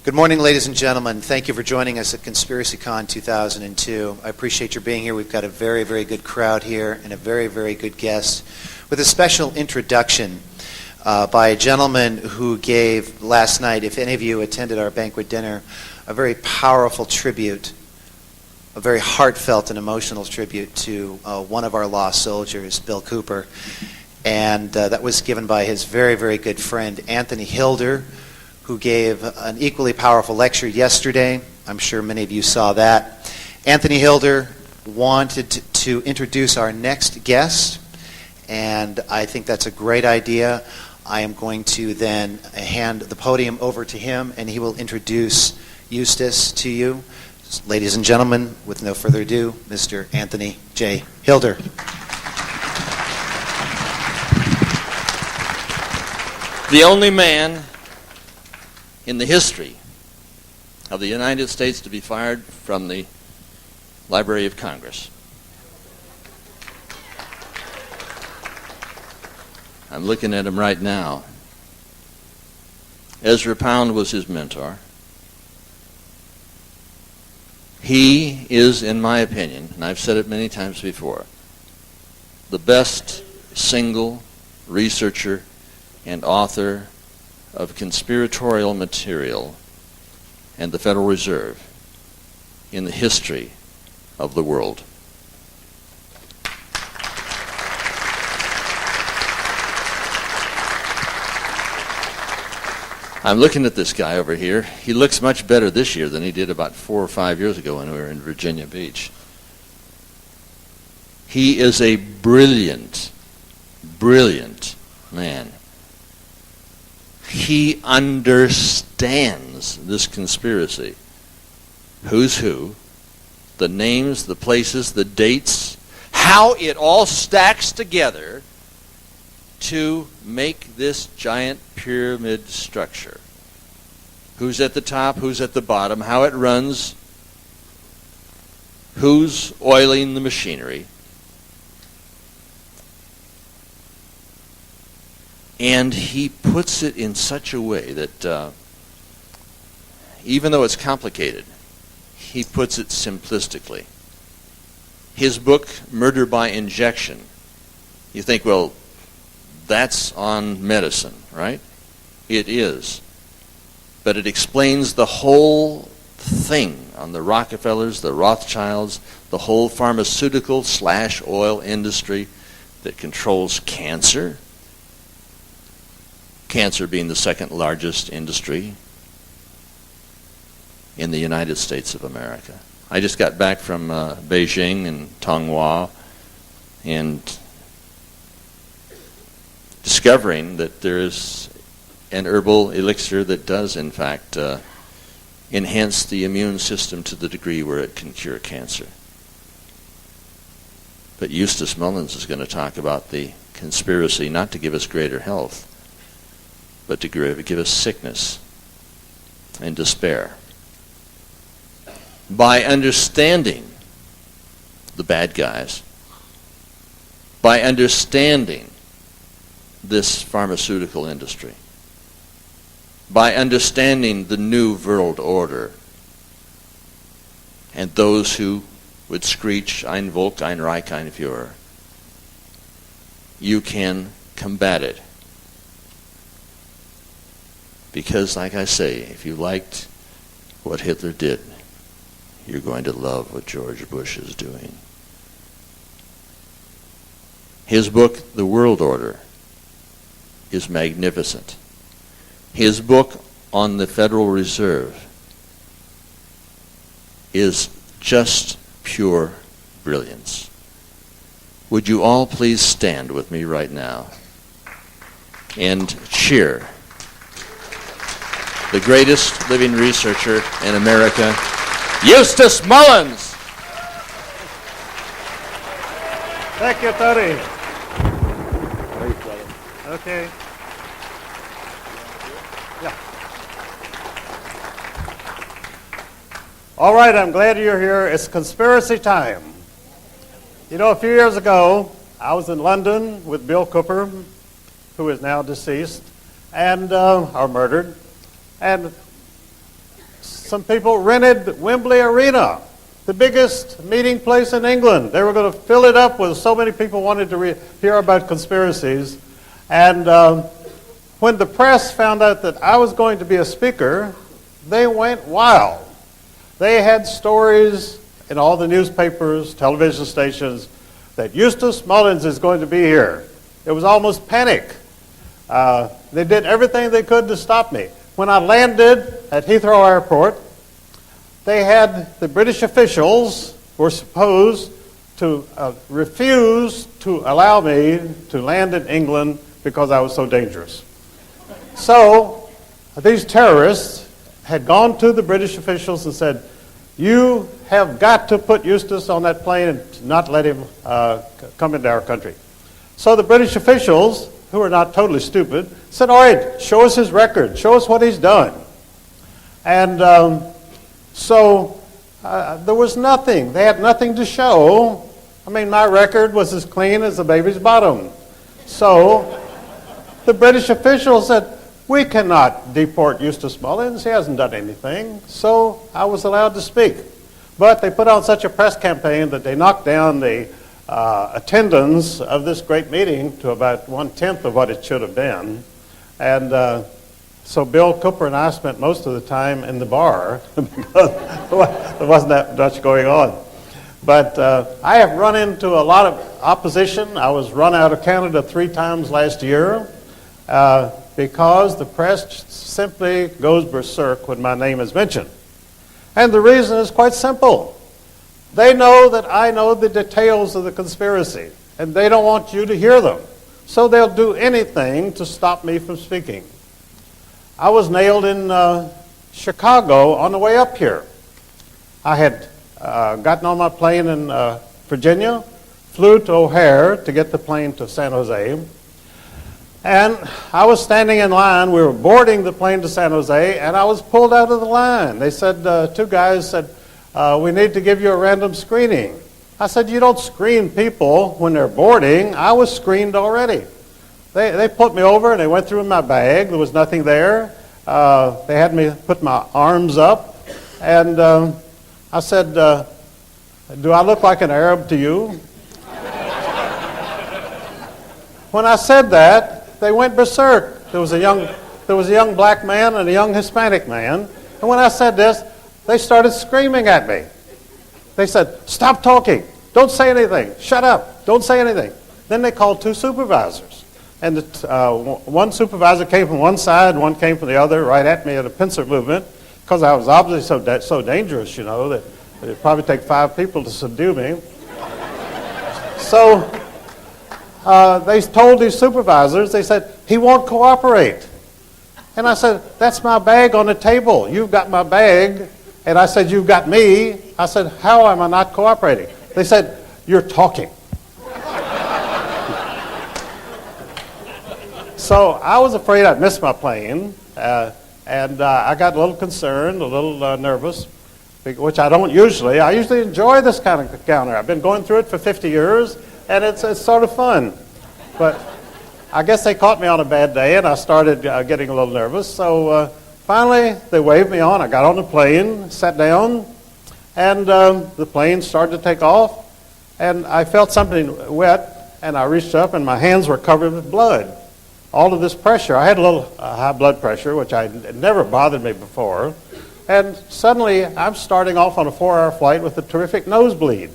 Good morning, ladies and gentlemen. Thank you for joining us at ConspiracyCon 2002. I appreciate your being here. We've got a very, very good crowd here and a very, very good guest with a special introduction by a gentleman who gave last night, if any of you attended our banquet dinner, a very powerful tribute, a very heartfelt and emotional tribute to one of our lost soldiers, Bill Cooper. And that was given by his very, very good friend, Anthony Hilder, who gave an equally powerful lecture yesterday. I'm sure many of you saw that. Anthony Hilder wanted to introduce our next guest, and I think that's a great idea. I am going to then hand the podium over to him, and he will introduce Eustace to you. Ladies and gentlemen, with no further ado, Mr. Anthony J. Hilder. The only man in the history of the United States to be fired from the Library of Congress. I'm looking at him right now. Ezra Pound was his mentor. He is, in my opinion, and I've said it many times before, the best single researcher and author of conspiratorial material and the Federal Reserve in the history of the world. I'm looking at this guy over here. He looks much better this year than he did about 4 or 5 years ago when we were in Virginia Beach. He is a brilliant, brilliant man. He understands this conspiracy. Who's who, the names, the places, the dates, how it all stacks together to make this giant pyramid structure. Who's at the top, who's at the bottom, how it runs, who's oiling the machinery. And he puts it in such a way that even though it's complicated, he puts it simplistically. His book, Murder by Injection, you think, well, that's on medicine, right? It is. But it explains the whole thing on the Rockefellers, the Rothschilds, the whole pharmaceutical/oil industry that controls cancer. Cancer being the second largest industry in the United States of America. I just got back from Beijing and Tonghua and discovering that there is an herbal elixir that does, in fact, enhance the immune system to the degree where it can cure cancer. But Eustace Mullins is going to talk about the conspiracy not to give us greater health, but to give us sickness and despair. By understanding the bad guys, by understanding this pharmaceutical industry, by understanding the new world order, and those who would screech, Ein Volk, ein Reich, ein Führer, you can combat it. Because, like I say, if you liked what Hitler did, you're going to love what George Bush is doing. His book, The World Order, is magnificent. His book on the Federal Reserve is just pure brilliance. Would you all please stand with me right now and cheer the greatest living researcher in America, Eustace Mullins. Thank you, Tony. Okay. Yeah. All right, I'm glad you're here. It's conspiracy time. You know, a few years ago, I was in London with Bill Cooper, who is now deceased, and or murdered. And some people rented Wembley Arena, the biggest meeting place in England. They were going to fill it up with so many people wanted to hear about conspiracies. And when the press found out that I was going to be a speaker, they went wild. They had stories in all the newspapers, television stations, that Eustace Mullins is going to be here. It was almost panic. They did everything they could to stop me. When I landed at Heathrow Airport, they had the British officials were supposed to refuse to allow me to land in England because I was so dangerous. So these terrorists had gone to the British officials and said, "You have got to put Eustace on that plane and not let him come into our country." So the British officials, who are not totally stupid, said, "All right, show us his record. Show us what he's done." And so there was nothing. They had nothing to show. I mean, my record was as clean as a baby's bottom. So the British officials said, "We cannot deport Eustace Mullins. He hasn't done anything." So I was allowed to speak. But they put on such a press campaign that they knocked down the attendance of this great meeting to about 1/10 of what it should have been. And so Bill Cooper and I spent most of the time in the bar because there wasn't that much going on. But I have run into a lot of opposition. I was run out of Canada 3 times last year because the press simply goes berserk when my name is mentioned. And the reason is quite simple. They know that I know the details of the conspiracy, and they don't want you to hear them. So they'll do anything to stop me from speaking. I was nailed in Chicago on the way up here. I had gotten on my plane in Virginia, flew to O'Hare to get the plane to San Jose, and I was standing in line. We were boarding the plane to San Jose, and I was pulled out of the line. They said, 2 guys said, "We need to give you a random screening." I said, "You don't screen people when they're boarding." I was screened already. They put me over and they went through my bag. There was nothing there. They had me put my arms up, and I said, "Do I look like an Arab to you?" When I said that, they went berserk. There was a young black man and a young Hispanic man, and when I said this, they started screaming at me. They said, "Stop talking. Don't say anything. Shut up. Don't say anything." Then they called 2 supervisors. And one supervisor came from one side, one came from the other, right at me at a pincer movement, because I was obviously so dangerous, you know, that it'd probably take 5 people to subdue me. So they told these supervisors, they said, "He won't cooperate." And I said, "That's my bag on the table. You've got my bag." And I said, "You've got me." I said, "How am I not cooperating?" They said, "You're talking." So I was afraid I'd miss my plane, and I got a little concerned, a little nervous, which I don't usually. I usually enjoy this kind of encounter. I've been going through it for 50 years, and it's sort of fun. But I guess they caught me on a bad day, and I started getting a little nervous. So finally, they waved me on. I got on the plane, sat down, and the plane started to take off, and I felt something wet, and I reached up, and my hands were covered with blood. All of this pressure. I had a little high blood pressure, which it never bothered me before. And suddenly, I'm starting off on a 4-hour flight with a terrific nosebleed.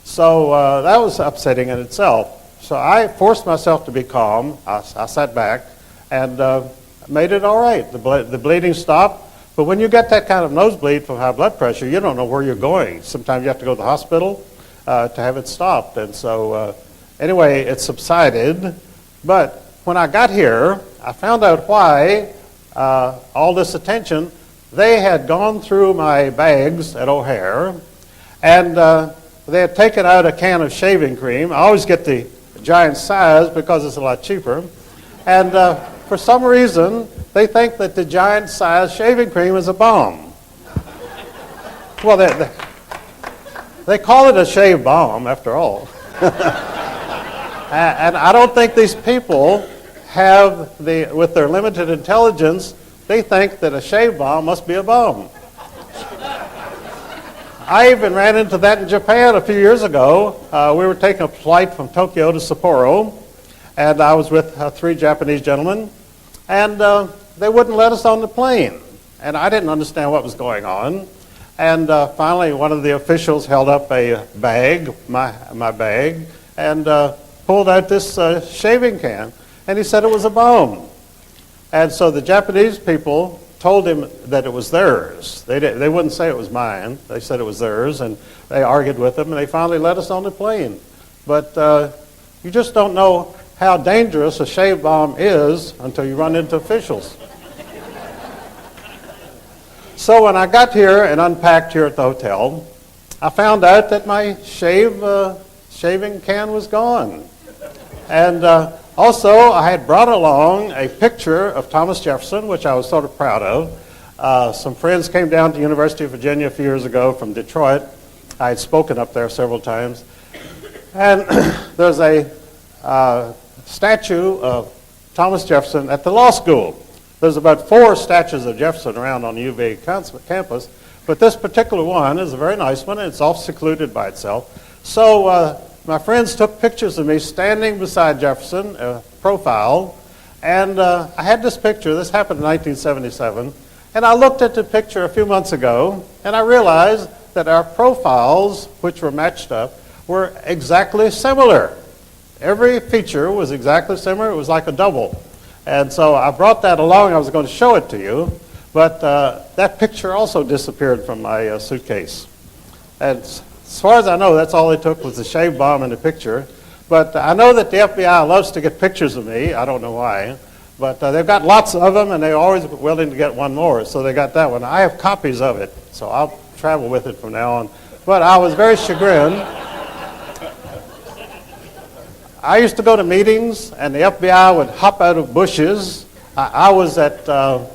So that was upsetting in itself. So I forced myself to be calm. I sat back and made it all right. The bleeding stopped. But when you get that kind of nosebleed from high blood pressure, you don't know where you're going. Sometimes you have to go to the hospital to have it stopped. And so anyway, it subsided. But when I got here, I found out why all this attention. They had gone through my bags at O'Hare, and they had taken out a can of shaving cream. I always get the giant size because it's a lot cheaper. And for some reason, they think that the giant size shaving cream is a bomb. Well, they call it a shave bomb, after all. And I don't think these people have with their limited intelligence, they think that a shave bomb must be a bomb. I even ran into that in Japan a few years ago. We were taking a flight from Tokyo to Sapporo, and I was with 3 Japanese gentlemen, and they wouldn't let us on the plane. And I didn't understand what was going on. And finally, one of the officials held up a bag, my bag, and pulled out this shaving can, and he said it was a bomb. And so the Japanese people told him that it was theirs. They wouldn't say it was mine. They said it was theirs, and they argued with him, and they finally let us on the plane. But you just don't know how dangerous a shave bomb is until you run into officials. So when I got here and unpacked here at the hotel, I found out that my shaving can was gone. And also, I had brought along a picture of Thomas Jefferson, which I was sort of proud of. Some friends came down to the University of Virginia a few years ago from Detroit. I had spoken up there several times. And there's a statue of Thomas Jefferson at the law school. There's about 4 statues of Jefferson around on the UVA campus, but this particular one is a very nice one, and it's off secluded by itself. So my friends took pictures of me standing beside Jefferson, profile, and I had this picture. This happened in 1977, and I looked at the picture a few months ago, and I realized that our profiles, which were matched up, were exactly similar. Every feature was exactly similar. It was like a double. And so I brought that along. I was going to show it to you, but that picture also disappeared from my suitcase. And as far as I know, that's all they took was the shave bomb and the picture. But I know that the FBI loves to get pictures of me. I don't know why. But they've got lots of them, and they're always willing to get one more. So they got that one. I have copies of it, so I'll travel with it from now on. But I was very chagrined. I used to go to meetings, and the FBI would hop out of bushes. I was at a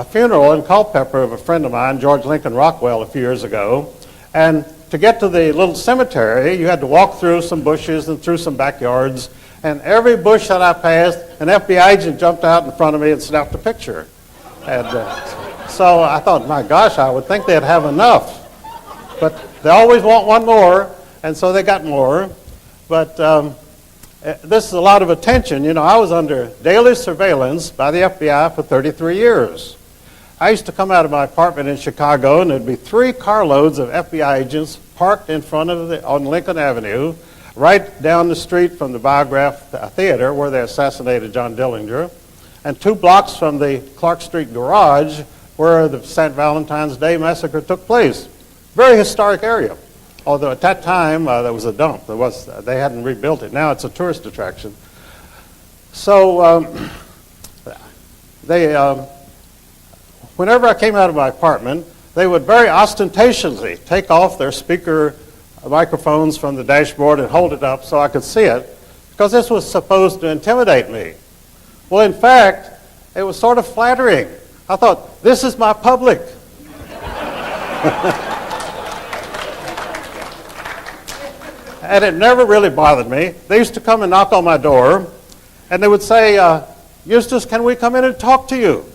funeral in Culpeper of a friend of mine, George Lincoln Rockwell, a few years ago. And to get to the little cemetery, you had to walk through some bushes and through some backyards. And every bush that I passed, an FBI agent jumped out in front of me and snapped a picture. And so I thought, my gosh, I would think they'd have enough. But they always want one more, and so they got more. But this is a lot of attention. You know, I was under daily surveillance by the FBI for 33 years. I used to come out of my apartment in Chicago, and there'd be 3 carloads of FBI agents parked in front of on Lincoln Avenue, right down the street from the Biograph Theater where they assassinated John Dillinger, and 2 blocks from the Clark Street garage where the St. Valentine's Day massacre took place. Very historic area. Although at that time there was a dump. They hadn't rebuilt it. Now it's a tourist attraction. So whenever I came out of my apartment, they would very ostentatiously take off their speaker microphones from the dashboard and hold it up so I could see it, because this was supposed to intimidate me. Well, in fact, it was sort of flattering. I thought, this is my public. And it never really bothered me. They used to come and knock on my door, and they would say, Eustace, can we come in and talk to you?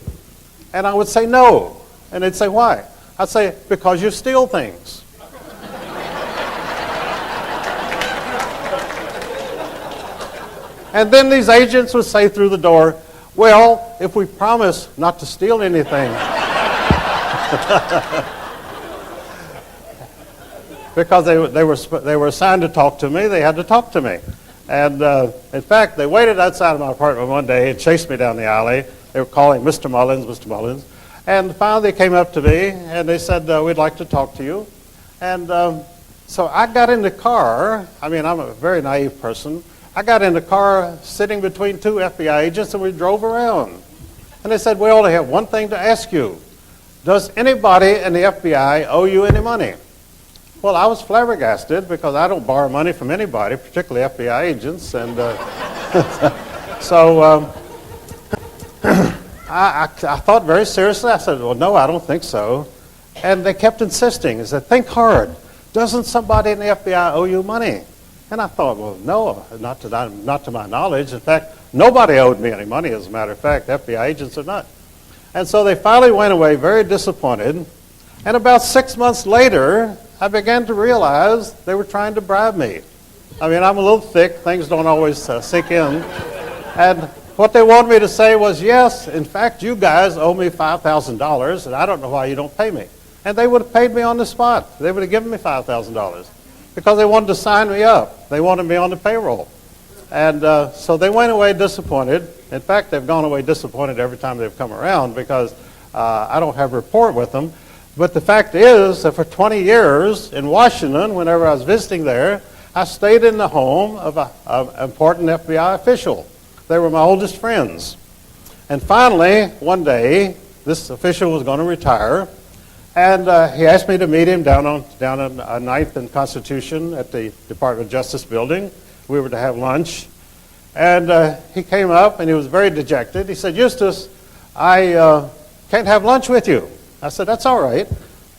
And I would say no. And they'd say, why? I'd say, because you steal things. And then these agents would say through the door, well, if we promise not to steal anything. Because they were assigned to talk to me, they had to talk to me. And in fact, they waited outside of my apartment one day and chased me down the alley. They were calling Mr. Mullins, Mr. Mullins. And finally they came up to me and they said, we'd like to talk to you. And so I got in the car. I mean, I'm a very naive person. I got in the car sitting between 2 FBI agents, and we drove around. And they said, we only have one thing to ask you. Does anybody in the FBI owe you any money? Well, I was flabbergasted because I don't borrow money from anybody, particularly FBI agents. And so I thought very seriously. I said, well, no, I don't think so. And they kept insisting. They said, think hard. Doesn't somebody in the FBI owe you money? And I thought, well, no, not to my knowledge. In fact, nobody owed me any money, as a matter of fact. FBI agents are not. And so they finally went away very disappointed. And about 6 months later, I began to realize they were trying to bribe me. I mean, I'm a little thick. Things don't always sink in. And what they wanted me to say was, yes, in fact, you guys owe me $5,000, and I don't know why you don't pay me. And they would have paid me on the spot. They would have given me $5,000 because they wanted to sign me up. They wanted me on the payroll. And so they went away disappointed. In fact, they've gone away disappointed every time they've come around because I don't have a rapport with them. But the fact is that for 20 years in Washington, whenever I was visiting there, I stayed in the home of an important FBI official. They were my oldest friends. And finally, one day, this official was going to retire, and he asked me to meet him down on 9th and Constitution at the Department of Justice building. We were to have lunch. And he came up, and he was very dejected. He said, Eustace, I can't have lunch with you. I said, that's all right.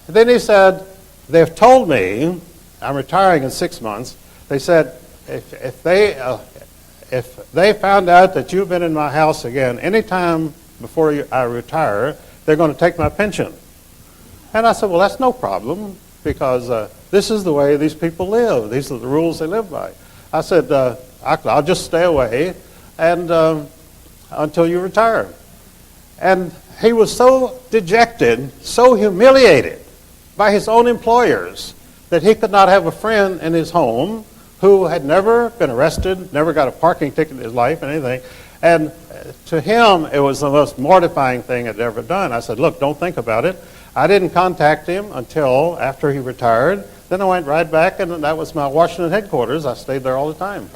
And then he said, they've told me, I'm retiring in 6 months, they said, if they found out that you've been in my house again anytime before I retire, they're going to take my pension. And I said, well, that's no problem, because this is the way these people live. These are the rules they live by. I said, I'll just stay away and until you retire. And he was so dejected, so humiliated by his own employers that he could not have a friend in his home who had never been arrested, never got a parking ticket in his life, and anything. And to him, it was the most mortifying thing I'd ever done. I said, look, don't think about it. I didn't contact him until after he retired. Then I went right back, and that was my Washington headquarters. I stayed there all the time.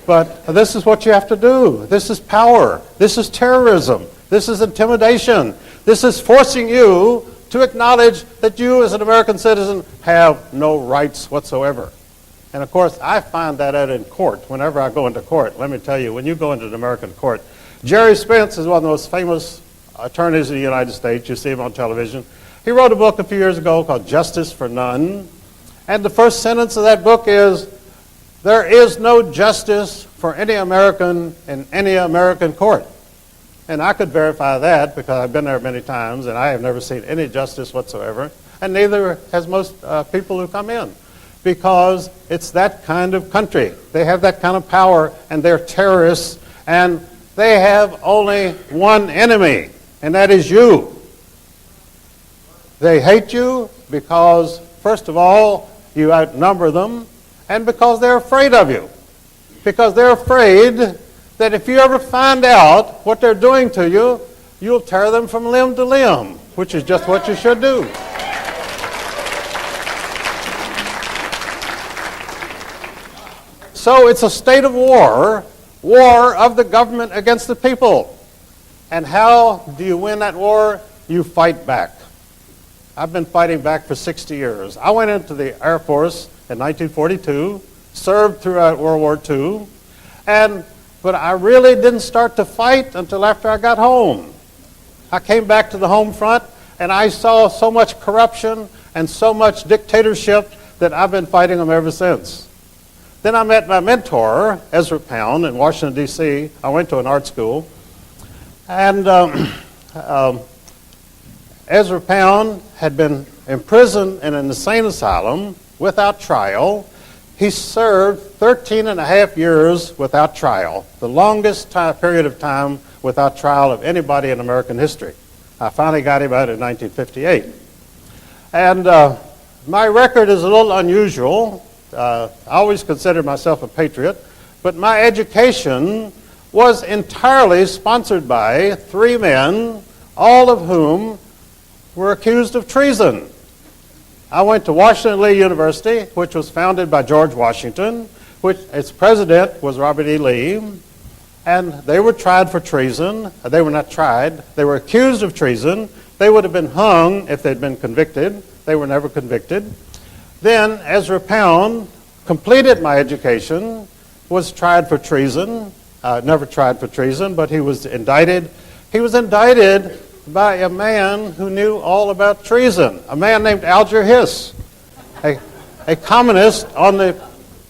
But this is what you have to do. This is power. This is terrorism. This is intimidation. This is forcing you to acknowledge that you as an American citizen have no rights whatsoever. And of course, I find that out in court. Whenever I go into court, let me tell you, when you go into an American court, Jerry Spence is one of the most famous attorneys in the United States. You see him on television. He wrote a book a few years ago called Justice for None. And the first sentence of that book is, there is no justice for any American in any American court. And I could verify that because I've been there many times and I have never seen any justice whatsoever. And neither has most people who come in, because it's that kind of country. They have that kind of power, and they're terrorists, and they have only one enemy, and that is you. They hate you because, first of all, you outnumber them, and because they're afraid of you. Because they're afraid that if you ever find out what they're doing to you, you'll tear them from limb to limb, which is just what you should do. So it's a state of war, war of the government against the people. And how do you win that war? You fight back. I've been fighting back for 60 years. I went into the Air Force in 1942, served throughout World War II, but I really didn't start to fight until after I got home. I came back to the home front, and I saw so much corruption and so much dictatorship that I've been fighting them ever since. Then I met my mentor, Ezra Pound, in Washington, D.C. I went to an art school. And Ezra Pound had been imprisoned in an insane asylum without trial. He served 13 and a half years without trial, the longest period of time without trial of anybody in American history. I finally got him out in 1958. And my record is a little unusual. I always considered myself a patriot, but my education was entirely sponsored by three men, all of whom were accused of treason. I went to Washington Lee University, which was founded by George Washington, which its president was Robert E. Lee, and they were tried for treason. They were not tried. They were accused of treason. They would have been hung if they'd been convicted. They were never convicted. Then Ezra Pound completed my education, was tried for treason, never tried for treason, but he was indicted. He was indicted by a man who knew all about treason, a man named Alger Hiss, a communist on the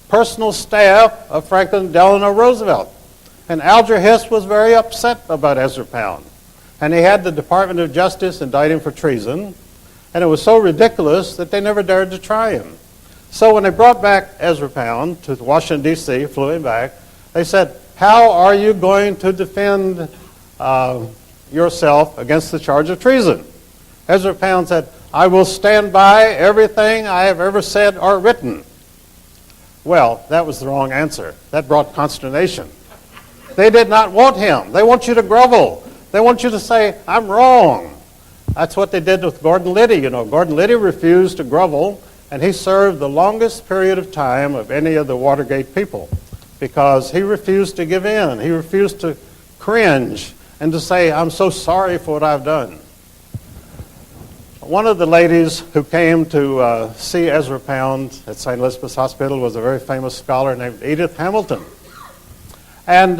personal staff of Franklin Delano Roosevelt. And Alger Hiss was very upset about Ezra Pound. And he had the Department of Justice indict him for treason. And it was so ridiculous that they never dared to try him. So when they brought back Ezra Pound to Washington, D.C., flew him back, they said, how are you going to defend yourself against the charge of treason? Ezra Pound said, I will stand by everything I have ever said or written. Well, that was the wrong answer. That brought consternation. They did not want him. They want you to grovel. They want you to say, I'm wrong. That's what they did with Gordon Liddy. You know, Gordon Liddy refused to grovel, and he served the longest period of time of any of the Watergate people because he refused to give in. He refused to cringe and to say, I'm so sorry for what I've done. One of the ladies who came to see Ezra Pound at St. Elizabeth's Hospital was a very famous scholar named Edith Hamilton. And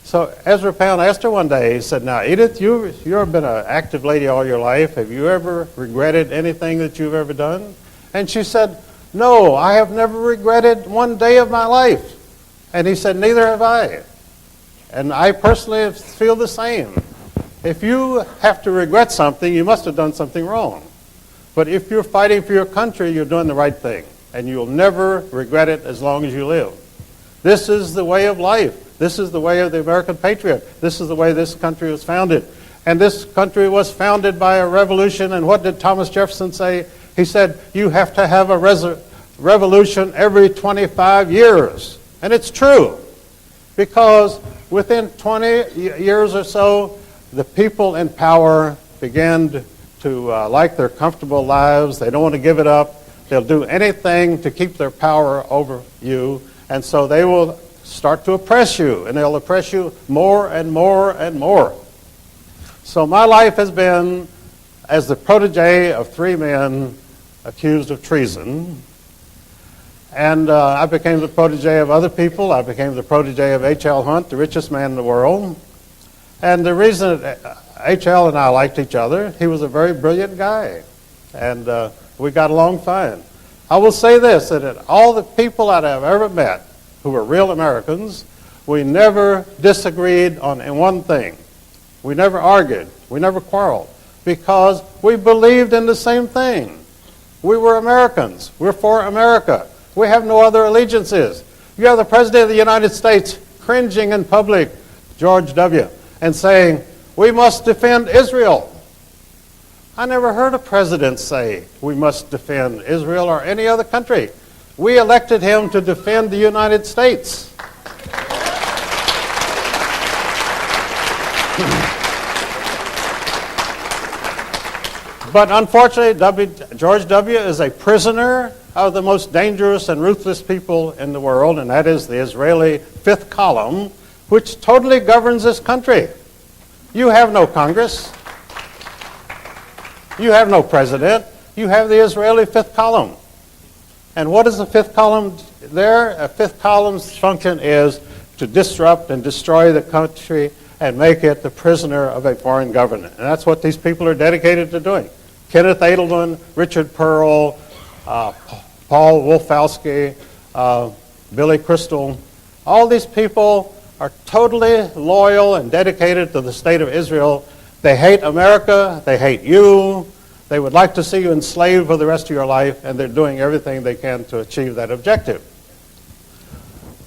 so Ezra Pound asked her one day, he said, now, Edith, you've been an active lady all your life. Have you ever regretted anything that you've ever done? And she said, no, I have never regretted one day of my life. And he said, neither have I. And I personally feel the same. If you have to regret something, you must have done something wrong. But if you're fighting for your country, you're doing the right thing. And you'll never regret it as long as you live. This is the way of life. This is the way of the American patriot. This is the way this country was founded. And this country was founded by a revolution. And what did Thomas Jefferson say? He said, you have to have a revolution every 25 years. And it's true. Because within 20 years or so, the people in power began to like their comfortable lives. They don't want to give it up. They'll do anything to keep their power over you. And so they will start to oppress you. And they'll oppress you more and more and more. So my life has been as the protege of three men accused of treason. And I became the protege of other people. I became the protege of H.L. Hunt, the richest man in the world. And the reason H.L. and I liked each other, he was a very brilliant guy. And we got along fine. I will say this, that all the people that I've ever met who were real Americans, we never disagreed on one thing. We never argued. We never quarreled. Because we believed in the same thing. We were Americans. We're for America. We have no other allegiances. You have the President of the United States cringing in public, George W., and saying, we must defend Israel. I never heard a president say we must defend Israel or any other country. We elected him to defend the United States. But unfortunately, George W. is a prisoner of the most dangerous and ruthless people in the world, and that is the Israeli fifth column, which totally governs this country. You have no Congress. You have no president. You have the Israeli fifth column. And what is the fifth column there? A fifth column's function is to disrupt and destroy the country and make it the prisoner of a foreign government. And that's what these people are dedicated to doing. Kenneth Edelman, Richard Pearl, Paul Wolfowski, Billy Crystal, all these people are totally loyal and dedicated to the state of Israel. They hate America. They hate you. They would like to see you enslaved for the rest of your life, and they're doing everything they can to achieve that objective.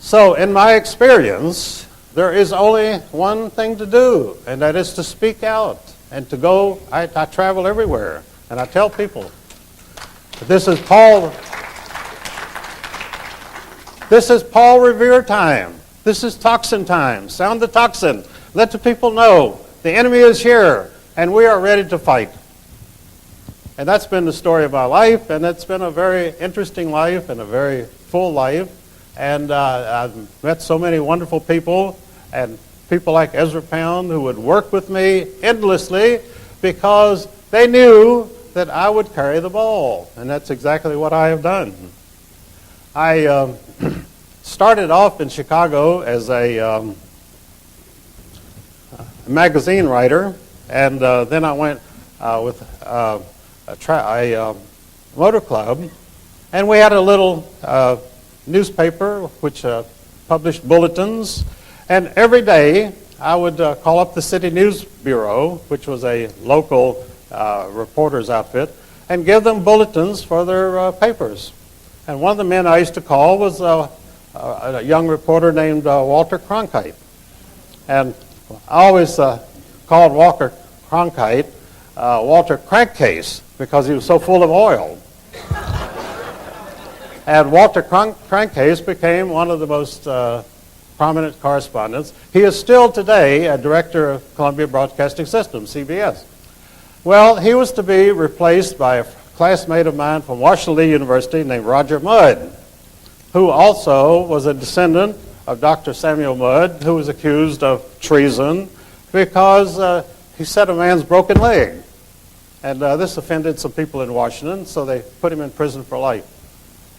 So, in my experience, there is only one thing to do, and that is to speak out and to go. I travel everywhere, and I tell people, this is Paul Revere time. This is toxin time. Sound the toxin. Let the people know the enemy is here, and we are ready to fight. And that's been the story of my life, and it's been a very interesting life and a very full life. And I've met so many wonderful people, and people like Ezra Pound who would work with me endlessly because they knew that I would carry the ball. And that's exactly what I have done. I started off in Chicago as a magazine writer, and then I went with a motor club, and we had a little newspaper which published bulletins, and every day I would call up the City News Bureau, which was a local reporter's outfit and give them bulletins for their papers. And one of the men I used to call was a young reporter named Walter Cronkite. And I always called Walter Cronkite Walter Crankcase because he was so full of oil. And Walter Crankcase became one of the most prominent correspondents. He is still today a director of Columbia Broadcasting System, CBS. Well, he was to be replaced by a classmate of mine from Washington Lee University named Roger Mudd, who also was a descendant of Dr. Samuel Mudd, who was accused of treason because he set a man's broken leg. And this offended some people in Washington, so they put him in prison for life.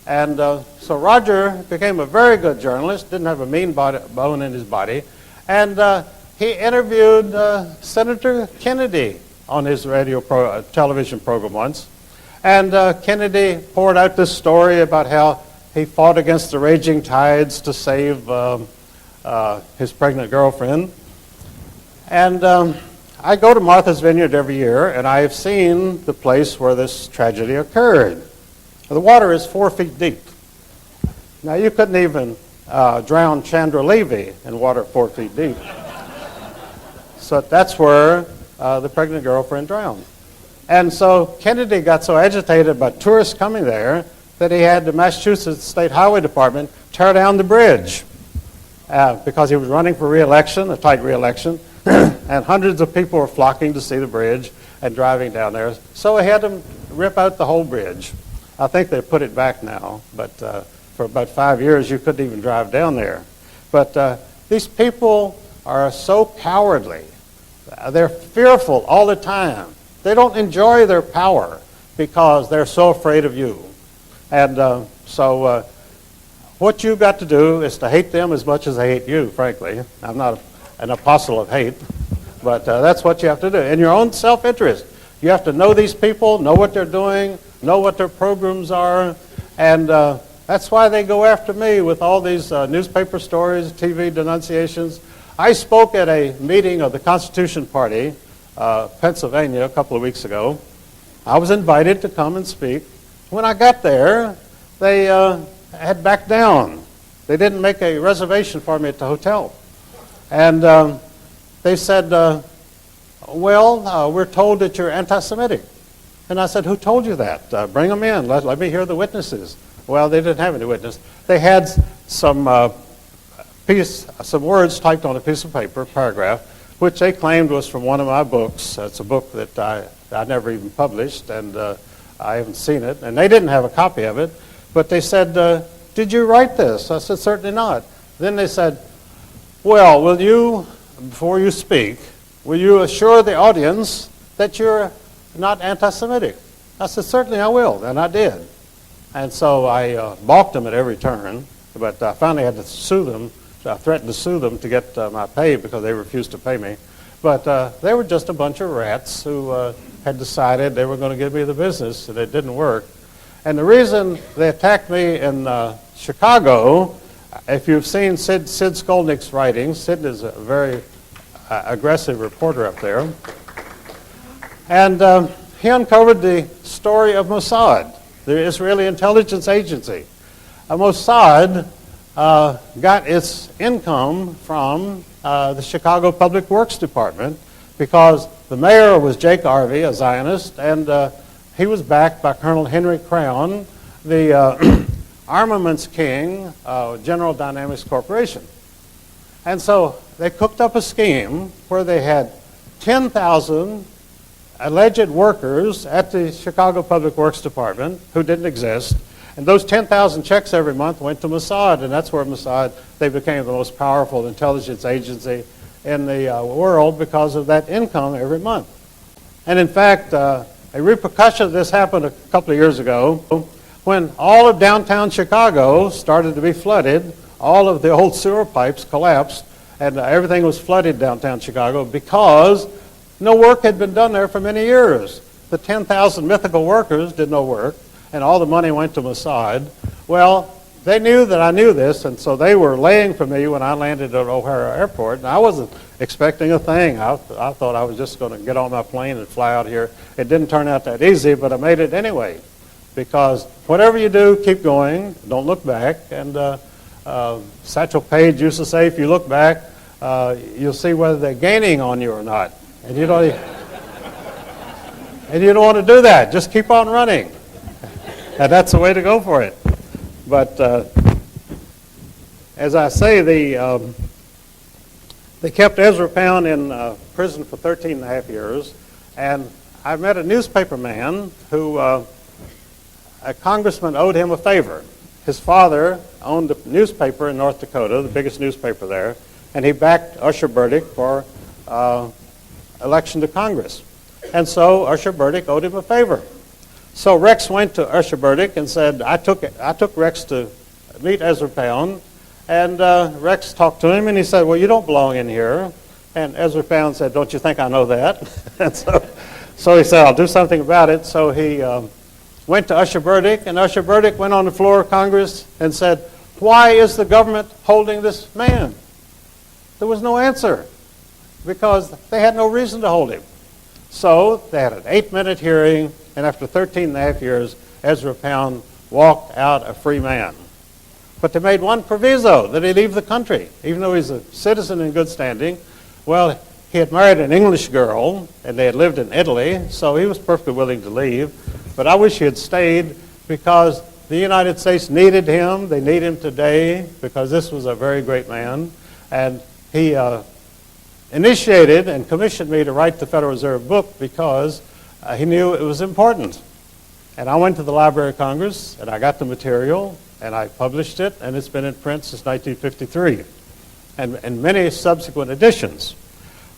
And so Roger became a very good journalist, didn't have a mean bone in his body, and he interviewed Senator Kennedy on his television program once. And Kennedy poured out this story about how he fought against the raging tides to save his pregnant girlfriend. And I go to Martha's Vineyard every year, and I have seen the place where this tragedy occurred. The water is 4 feet deep. Now, you couldn't even drown Chandra Levy in water 4 feet deep. So that's where the pregnant girlfriend drowned. And so Kennedy got so agitated about tourists coming there that he had the Massachusetts State Highway Department tear down the bridge because he was running for re-election, a tight re-election, and hundreds of people were flocking to see the bridge and driving down there. So he had them rip out the whole bridge. I think they put it back now, but for about 5 years you couldn't even drive down there. But these people are so cowardly. They're fearful all the time. They don't enjoy their power because they're so afraid of you. And so what you've got to do is to hate them as much as they hate you, frankly. I'm not an apostle of hate, but that's what you have to do. In your own self-interest, you have to know these people, know what they're doing, know what their programs are, and that's why they go after me with all these newspaper stories, TV denunciations. I spoke at a meeting of the Constitution Party, Pennsylvania, a couple of weeks ago. I was invited to come and speak. When I got there, they had backed down. They didn't make a reservation for me at the hotel. And they said, well, we're told that you're anti-Semitic. And I said, who told you that? Bring them in. Let me hear the witnesses. Well, they didn't have any witnesses. They had some words typed on a piece of paper, paragraph, which they claimed was from one of my books. It's a book that I never even published, and I haven't seen it. And they didn't have a copy of it. But they said, did you write this? I said, certainly not. Then they said, well, will you, before you speak, will you assure the audience that you're not anti-Semitic? I said, certainly I will, and I did. And so I balked them at every turn, but I finally had to sue them. I threatened to sue them to get my pay because they refused to pay me. But they were just a bunch of rats who had decided they were going to give me the business, and it didn't work. And the reason they attacked me in Chicago, if you've seen Sid Skolnick's writings, Sid is a very aggressive reporter up there. And he uncovered the story of Mossad, the Israeli intelligence agency. Mossad got its income from the Chicago Public Works Department because the mayor was Jake Arvey, a Zionist, and he was backed by Colonel Henry Crown, the armaments king, General Dynamics Corporation. And so they cooked up a scheme where they had 10,000 alleged workers at the Chicago Public Works Department who didn't exist, and those 10,000 checks every month went to Mossad, and that's where Mossad, they became the most powerful intelligence agency in the world because of that income every month. And in fact, a repercussion of this happened a couple of years ago when all of downtown Chicago started to be flooded. All of the old sewer pipes collapsed, and everything was flooded downtown Chicago because no work had been done there for many years. The 10,000 mythical workers did no work, and all the money went to Mossad. Well, they knew that I knew this, and so they were laying for me when I landed at O'Hare Airport, and I wasn't expecting a thing. I thought I was just going to get on my plane and fly out here. It didn't turn out that easy, but I made it anyway, because whatever you do, keep going, don't look back. And Satchel Paige used to say, if you look back, you'll see whether they're gaining on you or not. And you don't want to do that. Just keep on running. And that's the way to go for it. But as I say, they kept Ezra Pound in prison for 13 and a half years. And I met a newspaper man who, a congressman owed him a favor. His father owned a newspaper in North Dakota, the biggest newspaper there, and he backed Usher Burdick for election to Congress. And so Usher Burdick owed him a favor. So Rex went to Usher Burdick and said, I took Rex to meet Ezra Pound, and Rex talked to him, and he said, well, you don't belong in here. And Ezra Pound said, don't you think I know that? And so he said, I'll do something about it. So he went to Usher Burdick, and Usher Burdick went on the floor of Congress and said, why is the government holding this man? There was no answer, because they had no reason to hold him. So they had an 8-minute hearing, and after 13 and a half years, Ezra Pound walked out a free man. But they made one proviso, that he leave the country, even though he's a citizen in good standing. Well, he had married an English girl, and they had lived in Italy, so he was perfectly willing to leave. But I wish he had stayed, because the United States needed him. They need him today, because this was a very great man. And he initiated and commissioned me to write the Federal Reserve book, because he knew it was important. And I went to the Library of Congress, and I got the material, and I published it, and it's been in print since 1953, and many subsequent editions.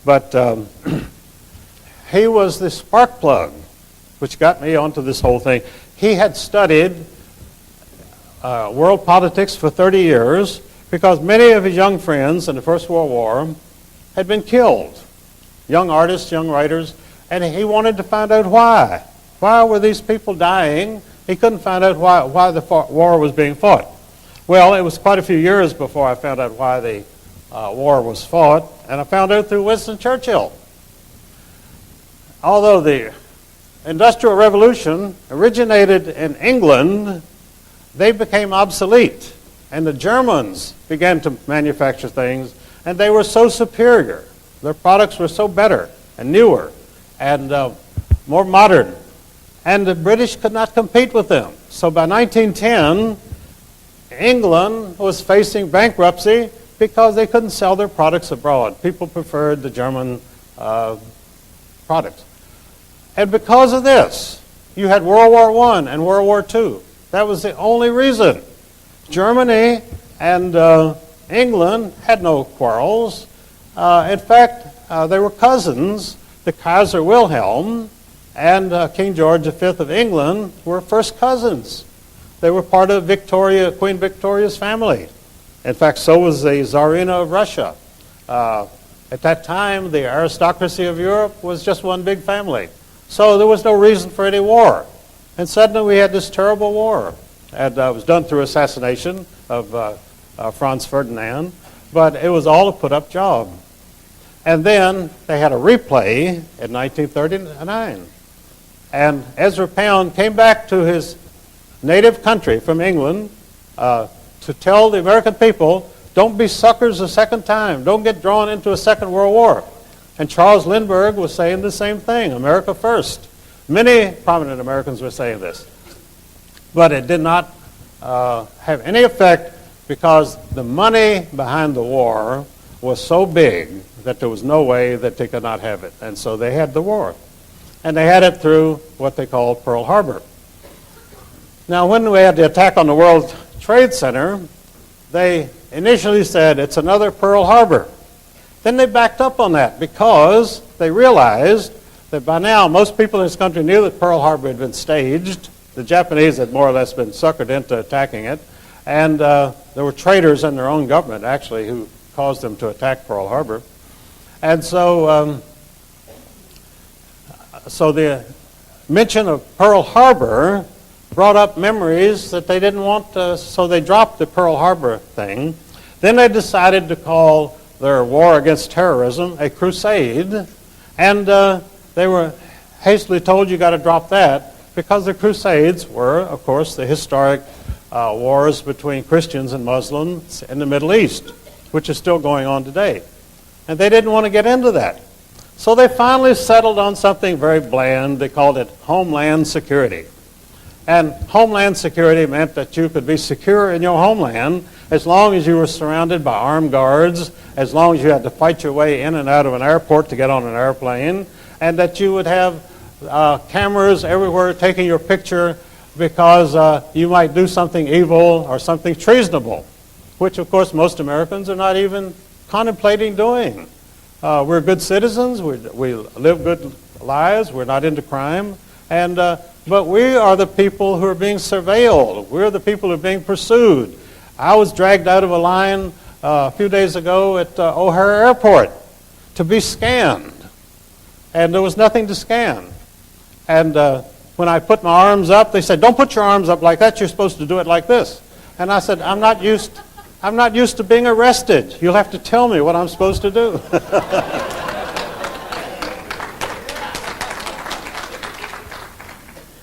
But he was the spark plug, which got me onto this whole thing. He had studied world politics for 30 years, because many of his young friends in the First World War had been killed. Young artists, young writers, and he wanted to find out why. Why were these people dying? He couldn't find out why the war was being fought. Well, it was quite a few years before I found out why the war was fought, and I found out through Winston Churchill. Although the Industrial Revolution originated in England, they became obsolete, and the Germans began to manufacture things, and they were so superior. Their products were so better and newer and more modern, and the British could not compete with them. So by 1910, England was facing bankruptcy because they couldn't sell their products abroad. People preferred the German products. And because of this, you had World War I and World War II. That was the only reason. Germany and England had no quarrels. In fact, they were cousins. The Kaiser Wilhelm and King George V of England were first cousins. They were part of Queen Victoria's family. In fact, so was the Tsarina of Russia. At that time, the aristocracy of Europe was just one big family. So there was no reason for any war. And suddenly we had this terrible war. And it was done through assassination of Franz Ferdinand, but it was all a put-up job. And then they had a replay in 1939. And Ezra Pound came back to his native country from England to tell the American people, don't be suckers a second time. Don't get drawn into a Second World War. And Charles Lindbergh was saying the same thing, America first. Many prominent Americans were saying this. But it did not have any effect, because the money behind the war was so big that there was no way that they could not have it. And so they had the war. And they had it through what they called Pearl Harbor. Now, when we had the attack on the World Trade Center, they initially said it's another Pearl Harbor. Then they backed up on that, because they realized that by now most people in this country knew that Pearl Harbor had been staged. The Japanese had more or less been suckered into attacking it. And there were traitors in their own government, actually, who caused them to attack Pearl Harbor. And so the mention of Pearl Harbor brought up memories that they didn't want, so they dropped the Pearl Harbor thing. Then they decided to call their war against terrorism a crusade, and they were hastily told you got to drop that, because the Crusades were, of course, the historic wars between Christians and Muslims in the Middle East, which is still going on today. And they didn't want to get into that. So they finally settled on something very bland. They called it Homeland Security. And Homeland Security meant that you could be secure in your homeland as long as you were surrounded by armed guards, as long as you had to fight your way in and out of an airport to get on an airplane, and that you would have cameras everywhere taking your picture because you might do something evil or something treasonable, which, of course, most Americans are not even contemplating doing. We're good citizens. We live good lives. We're not into crime. But we are the people who are being surveilled. We're the people who are being pursued. I was dragged out of a line a few days ago at O'Hare Airport to be scanned. And there was nothing to scan. And when I put my arms up, they said, "Don't put your arms up like that. You're supposed to do it like this." And I said, I'm not used to being arrested. You'll have to tell me what I'm supposed to do.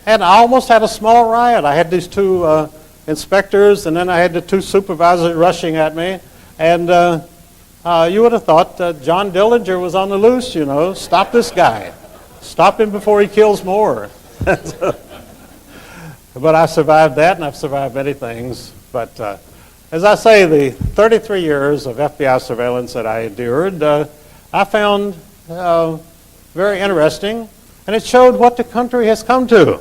And I almost had a small riot. I had these two inspectors, and then I had the two supervisors rushing at me. And you would have thought John Dillinger was on the loose, you know. Stop this guy. Stop him before he kills more. But I survived that, and I've survived many things. But as I say, the 33 years of FBI surveillance that I endured, I found very interesting, and it showed what the country has come to,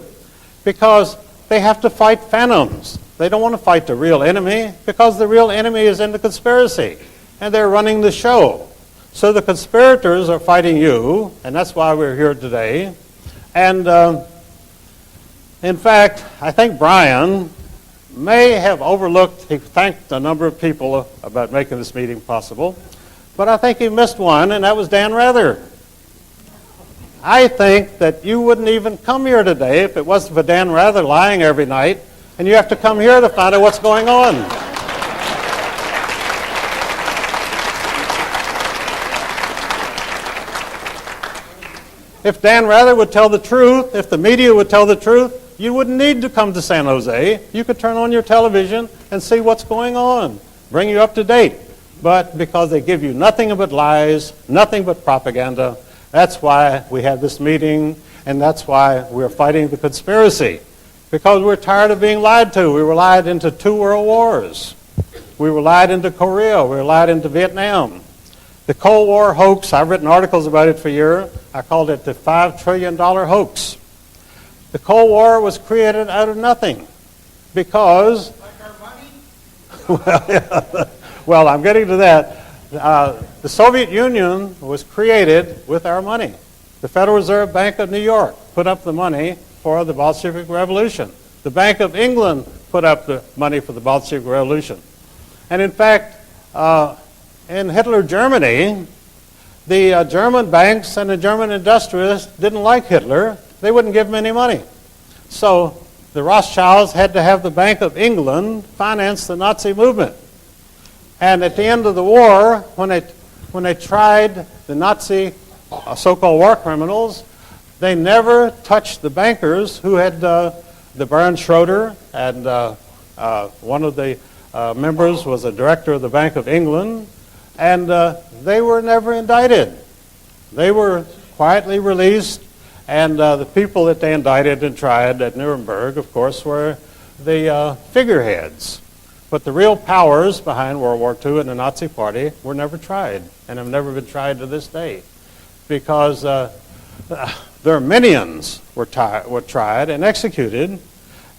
because they have to fight phantoms. They don't want to fight the real enemy, because the real enemy is in the conspiracy, and they're running the show. So the conspirators are fighting you, and that's why we're here today. And in fact, I think Brian may have overlooked, he thanked a number of people about making this meeting possible, but I think he missed one, and that was Dan Rather. I think that you wouldn't even come here today if it wasn't for Dan Rather lying every night, and you have to come here to find out what's going on. If Dan Rather would tell the truth, if the media would tell the truth, you wouldn't need to come to San Jose. You could turn on your television and see what's going on, bring you up to date. But because they give you nothing but lies, nothing but propaganda, that's why we have this meeting, and that's why we're fighting the conspiracy. Because we're tired of being lied to. We were lied into 2 world wars. We were lied into Korea. We were lied into Vietnam. The Cold War hoax, I've written articles about it for years. I called it the $5 trillion hoax. The Cold War was created out of nothing because... Like our money? Well, I'm getting to that. The Soviet Union was created with our money. The Federal Reserve Bank of New York put up the money for the Bolshevik Revolution. The Bank of England put up the money for the Bolshevik Revolution. And in fact, in Hitler Germany, the German banks and the German industrialists didn't like Hitler. They wouldn't give him any money. So the Rothschilds had to have the Bank of England finance the Nazi movement. And at the end of the war, when they tried the Nazi so-called war criminals, they never touched the bankers who had the Baron Schroeder, and one of the members was a director of the Bank of England, and they were never indicted. They were quietly released, and the people that they indicted and tried at Nuremberg, of course, were the figureheads. But the real powers behind World War II and the Nazi Party were never tried, and have never been tried to this day, because their minions were tried and executed.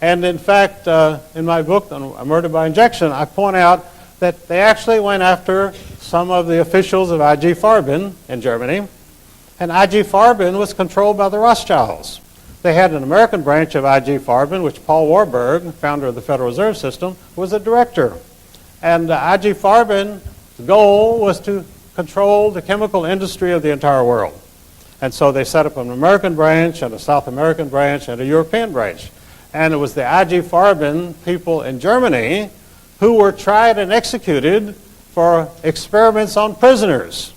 And in fact, in my book, on Murder by Injection, I point out that they actually went after some of the officials of IG Farben in Germany, and IG Farben was controlled by the Rothschilds. They had an American branch of IG Farben, which Paul Warburg, founder of the Federal Reserve System, was a director. And IG Farben's goal was to control the chemical industry of the entire world. And so they set up an American branch and a South American branch and a European branch. and it was the IG Farben people in Germany who were tried and executed for experiments on prisoners.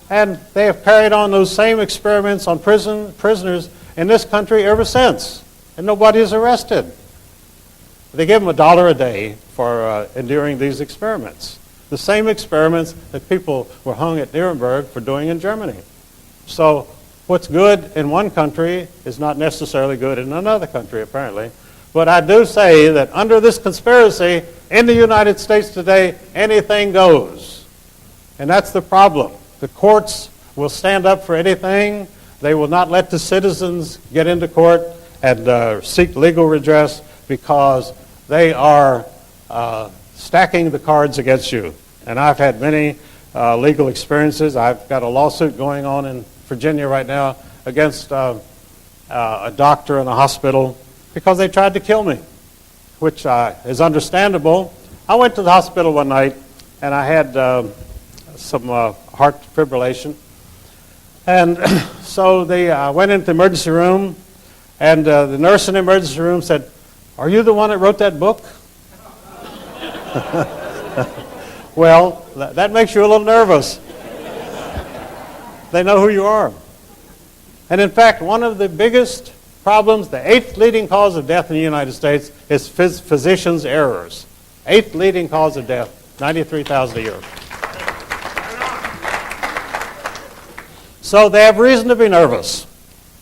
And they have carried on those same experiments on prisoners in this country ever since, and nobody is arrested. They give them $1 a day for enduring these experiments. The same experiments that people were hung at Nuremberg for doing in Germany. So what's good in one country is not necessarily good in another country, apparently. But I do say that under this conspiracy, in the United States today, anything goes. And that's the problem. The courts will stand up for anything. They will not let the citizens get into court and seek legal redress because they are stacking the cards against you. And I've had many legal experiences. I've got a lawsuit going on in Virginia right now against a doctor in a hospital because they tried to kill me, which is understandable. I went to the hospital one night and I had some heart fibrillation. And so they went into the emergency room, and the nurse in the emergency room said, "Are you the one that wrote that book?" Well, that makes you a little nervous. They know who you are. And in fact, one of the biggest problems, the 8th leading cause of death in the United States is physicians' errors. 8th leading cause of death, 93,000 a year. So they have reason to be nervous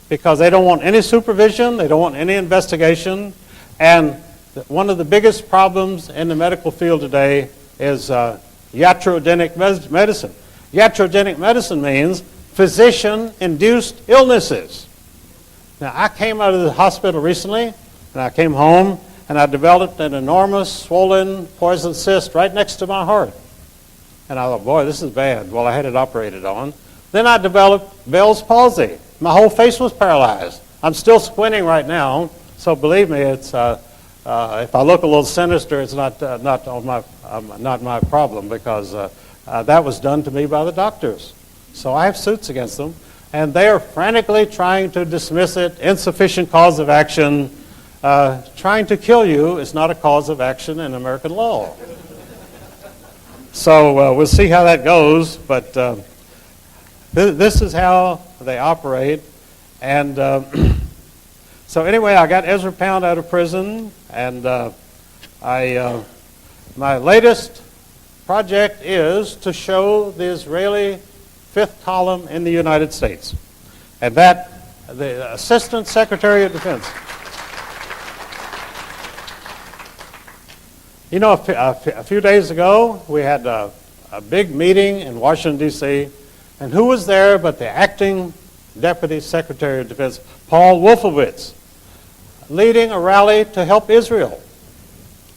because they don't want any supervision, they don't want any investigation, and one of the biggest problems in the medical field today is iatrogenic medicine. Iatrogenic medicine means physician-induced illnesses. Now, I came out of the hospital recently, and I came home, and I developed an enormous swollen poison cyst right next to my heart. And I thought, boy, this is bad. Well, I had it operated on. Then I developed Bell's palsy. My whole face was paralyzed. I'm still squinting right now, so believe me, it's if I look a little sinister, it's not my problem because that was done to me by the doctors. So I have suits against them, and they are frantically trying to dismiss it. Insufficient cause of action. Trying to kill you is not a cause of action in American law. So we'll see how that goes, but this is how they operate. And so anyway, I got Ezra Pound out of prison, and my latest project is to show the Israeli fifth column in the United States. And that, the Assistant Secretary of Defense. You know, a few days ago, we had a big meeting in Washington, D.C., and who was there but the acting Deputy Secretary of Defense, Paul Wolfowitz, leading a rally to help Israel.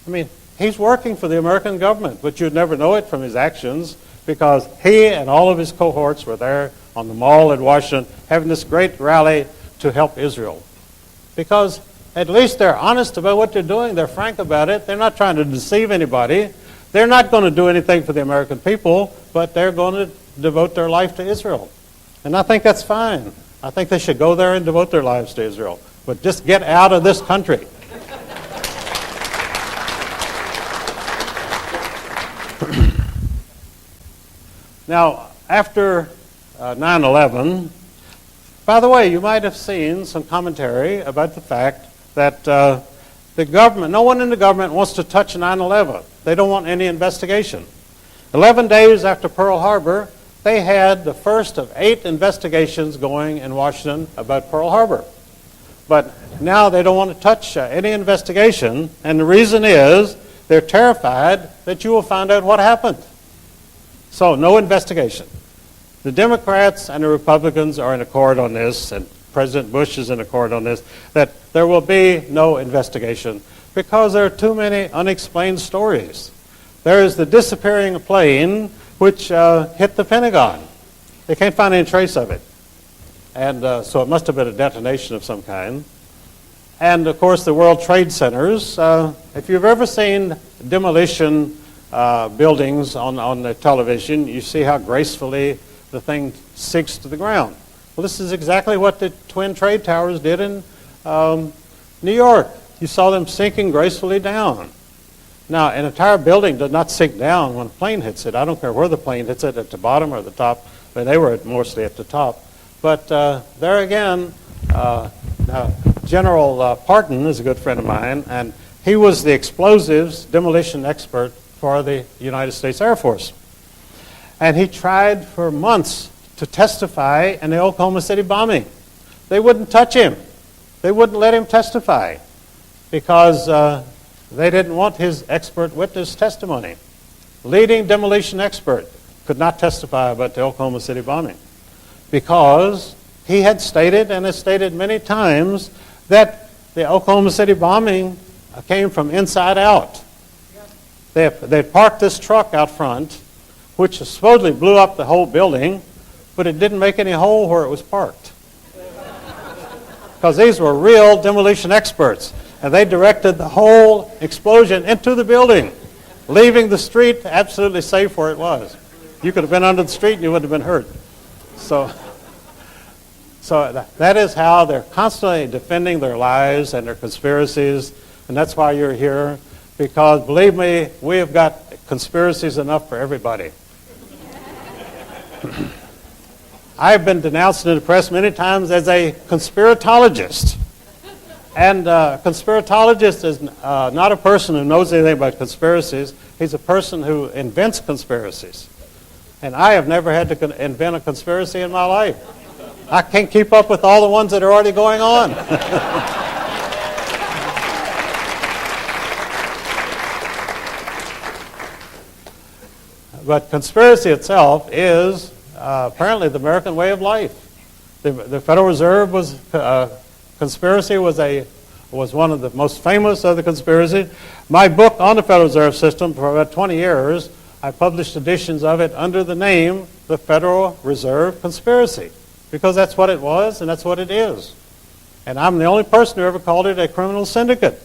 I mean, he's working for the American government, but you'd never know it from his actions because he and all of his cohorts were there on the mall in Washington having this great rally to help Israel. Because at least they're honest about what they're doing. They're frank about it. They're not trying to deceive anybody. They're not going to do anything for the American people, but they're going to devote their life to Israel. And I think that's fine. I think they should go there and devote their lives to Israel. But just get out of this country. Now, after 9/11, by the way, you might have seen some commentary about the fact that the government, no one in the government wants to touch 9/11. They don't want any investigation. 11 days after Pearl Harbor, they had the first of 8 investigations going in Washington about Pearl Harbor. But now they don't want to touch any investigation, and the reason is they're terrified that you will find out what happened. So no investigation. The Democrats and the Republicans are in accord on this, and President Bush is in accord on this, that there will be no investigation because there are too many unexplained stories. There is the disappearing plane which hit the Pentagon. They can't find any trace of it. And so it must have been a detonation of some kind. And of course the World Trade Centers. If you've ever seen demolition buildings on the television, you see how gracefully the thing sinks to the ground. Well, this is exactly what the Twin Trade Towers did in New York. you saw them sinking gracefully down. Now, an entire building does not sink down when a plane hits it. I don't care where the plane hits it, at the bottom or the top, but they were mostly at the top. But there again, General Parton is a good friend of mine, and he was the explosives demolition expert for the United States Air Force. And he tried for months to testify in the Oklahoma City bombing. They wouldn't touch him. They wouldn't let him testify because they didn't want his expert witness testimony. Leading demolition expert could not testify about the Oklahoma City bombing because he had stated, and has stated many times, that the Oklahoma City bombing came from inside out. They parked this truck out front, which supposedly blew up the whole building, but it didn't make any hole where it was parked. Because these were real demolition experts, and they directed the whole explosion into the building, leaving the street absolutely safe where it was. You could have been under the street and you wouldn't have been hurt. So that is how they're constantly defending their lies and their conspiracies, and that's why you're here, because believe me, we have got conspiracies enough for everybody. I've been denounced in the press many times as a conspiratologist. And a conspiratologist is not a person who knows anything about conspiracies. He's a person who invents conspiracies. And I have never had to invent a conspiracy in my life. I can't keep up with all the ones that are already going on. But conspiracy itself is apparently the American way of life. The Federal Reserve conspiracy was one of the most famous of the conspiracies. My book on the Federal Reserve System, for about 20 years, I published editions of it under the name The Federal Reserve Conspiracy, because that's what it was and that's what it is. And I'm the only person who ever called it a criminal syndicate.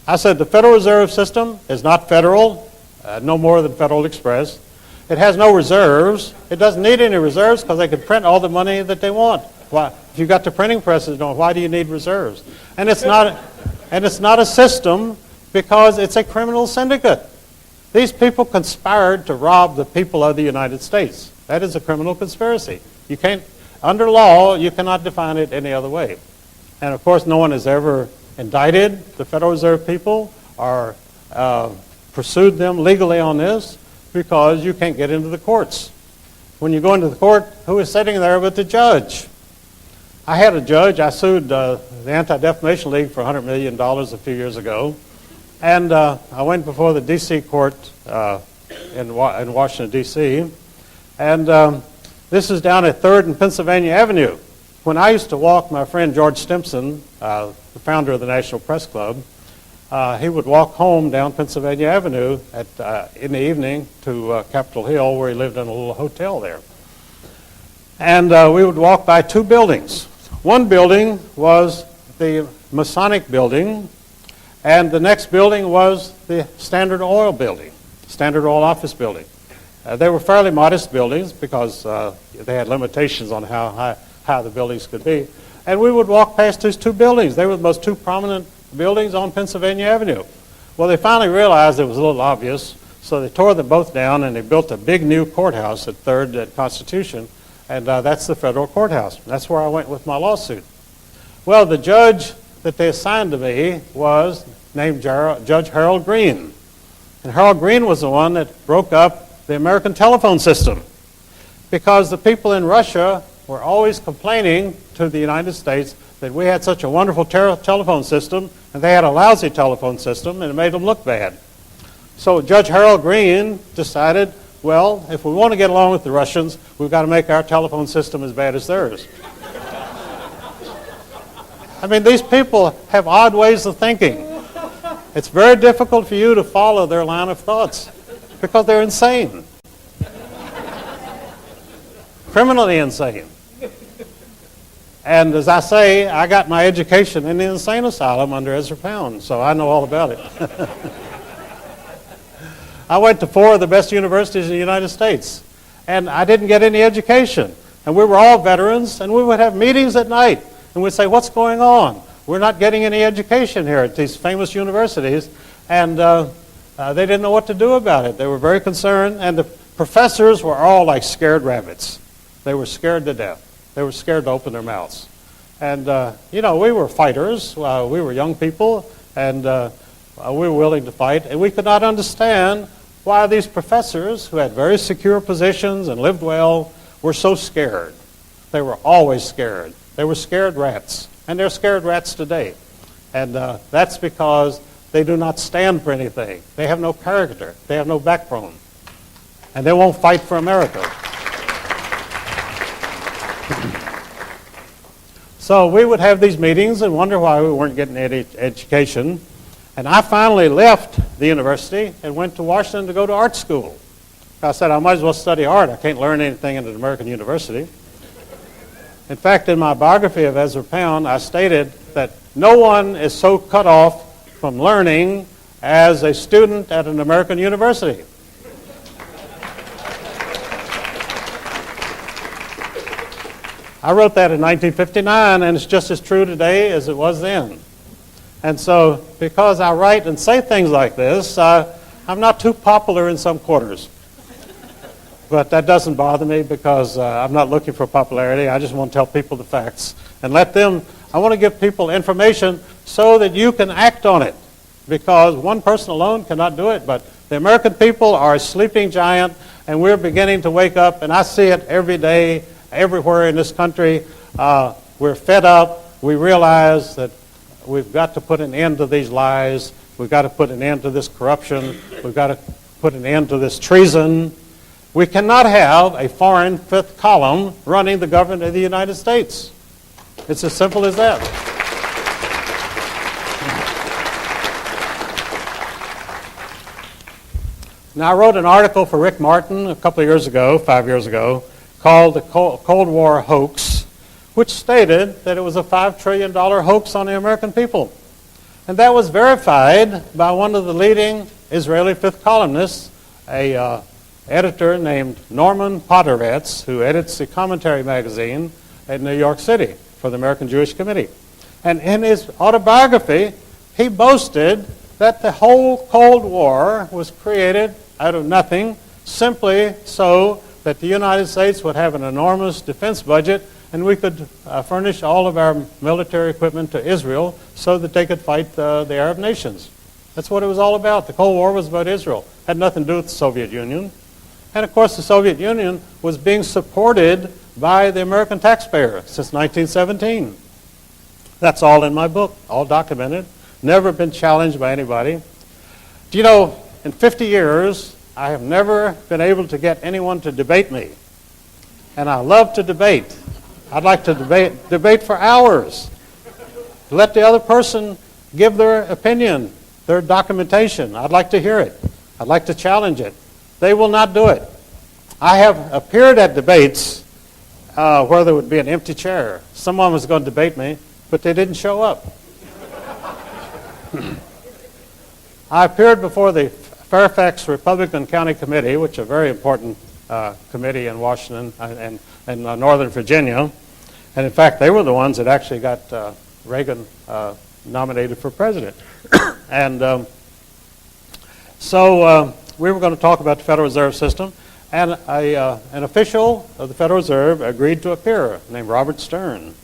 I said the Federal Reserve System is not federal, no more than Federal Express. It has no reserves. It doesn't need any reserves because they can print all the money that they want. Why, if you've got the printing presses, why do you need reserves? And it's not a system because it's a criminal syndicate. These people conspired to rob the people of the United States. That is a criminal conspiracy. You can't, under law, you cannot define it any other way. And of course, no one has ever indicted the Federal Reserve people or pursued them legally on this because you can't get into the courts. When you go into the court, who is sitting there but the judge? I had a judge. I sued the Anti-Defamation League for $100 million a few years ago. And I went before the D.C. court in Washington, D.C. And this is down at 3rd and Pennsylvania Avenue. When I used to walk, my friend George Stimson, the founder of the National Press Club, he would walk home down Pennsylvania Avenue in the evening to Capitol Hill, where he lived in a little hotel there. And we would walk by two buildings. One building was the Masonic building, and the next building was the Standard Oil building, Standard Oil office building. They were fairly modest buildings because they had limitations on how high the buildings could be. And we would walk past these two buildings. They were the most two prominent buildings on Pennsylvania Avenue. Well, they finally realized it was a little obvious, so they tore them both down and they built a big new courthouse at 3rd and Constitution, and that's the federal courthouse. That's where I went with my lawsuit. Well, the judge that they assigned to me was named Judge Harold Green. And Harold Green was the one that broke up the American telephone system because the people in Russia were always complaining to the United States that we had such a wonderful telephone system and they had a lousy telephone system and it made them look bad. So Judge Harold Green decided, well, if we want to get along with the Russians, we've got to make our telephone system as bad as theirs. I mean, these people have odd ways of thinking. It's very difficult for you to follow their line of thoughts because they're insane. Criminally insane. And as I say, I got my education in the insane asylum under Ezra Pound, so I know all about it. I went to 4 of the best universities in the United States, and I didn't get any education. And we were all veterans, and we would have meetings at night, and we'd say, what's going on? we're not getting any education here at these famous universities, and they didn't know what to do about it. They were very concerned, and the professors were all like scared rabbits. They were scared to death. They were scared to open their mouths. And, we were fighters. We were young people, and we were willing to fight. And we could not understand why these professors, who had very secure positions and lived well, were so scared. They were always scared. They were scared rats. And they're scared rats today. And that's because they do not stand for anything. They have no character. They have no backbone. And they won't fight for America. So we would have these meetings and wonder why we weren't getting any education. And I finally left the university and went to Washington to go to art school. I said, I might as well study art. I can't learn anything at an American university. In fact, in my biography of Ezra Pound, I stated that no one is so cut off from learning as a student at an American university. I wrote that in 1959, and it's just as true today as it was then. And so, because I write and say things like this, I'm not too popular in some quarters. But that doesn't bother me because I'm not looking for popularity. I just want to tell people the facts and let them, I want to give people information so that you can act on it. Because one person alone cannot do it, but the American people are a sleeping giant, and we're beginning to wake up, and I see it every day, everywhere in this country. We're fed up. We realize that we've got to put an end to these lies. We've got to put an end to this corruption. We've got to put an end to this treason. We cannot have a foreign fifth column running the government of the United States. It's as simple as that. Now, I wrote an article for Rick Martin a couple of years ago, 5 years ago, called The Cold War Hoax, which stated that it was a $5 trillion hoax on the American people. And that was verified by one of the leading Israeli fifth columnists, a editor named Norman Podhoretz, who edits the Commentary magazine in New York City for the American Jewish Committee. And in his autobiography, he boasted that the whole Cold War was created out of nothing, simply so that the United States would have an enormous defense budget and we could furnish all of our military equipment to Israel so that they could fight the Arab nations. That's what it was all about. The Cold War was about Israel. It had nothing to do with the Soviet Union. And of course, the Soviet Union was being supported by the American taxpayer since 1917. That's all in my book, all documented, never been challenged by anybody. Do you know, in 50 years, I have never been able to get anyone to debate me. And I love to debate. I'd like to debate for hours. Let the other person give their opinion, their documentation. I'd like to hear it. I'd like to challenge it. They will not do it. I have appeared at debates where there would be an empty chair. Someone was going to debate me, but they didn't show up. I appeared before the Fairfax Republican County Committee, which is a very important committee in Washington and Northern Virginia. And in fact, they were the ones that actually got Reagan nominated for president. And so we were going to talk about the Federal Reserve System, and an official of the Federal Reserve agreed to appear, named Robert Stern.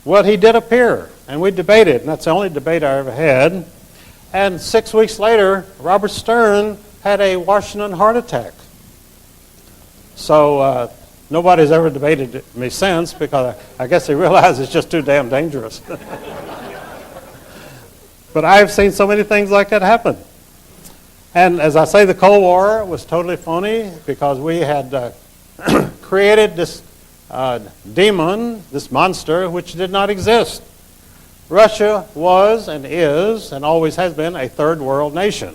Well, he did appear, and we debated, and that's the only debate I ever had. And 6 weeks later, Robert Stern had a Washington heart attack. So nobody's ever debated me since because I guess they realize it's just too damn dangerous. But I've seen so many things like that happen. And as I say, the Cold War was totally phony because we had created this demon, this monster, which did not exist. Russia was and is and always has been a third world nation.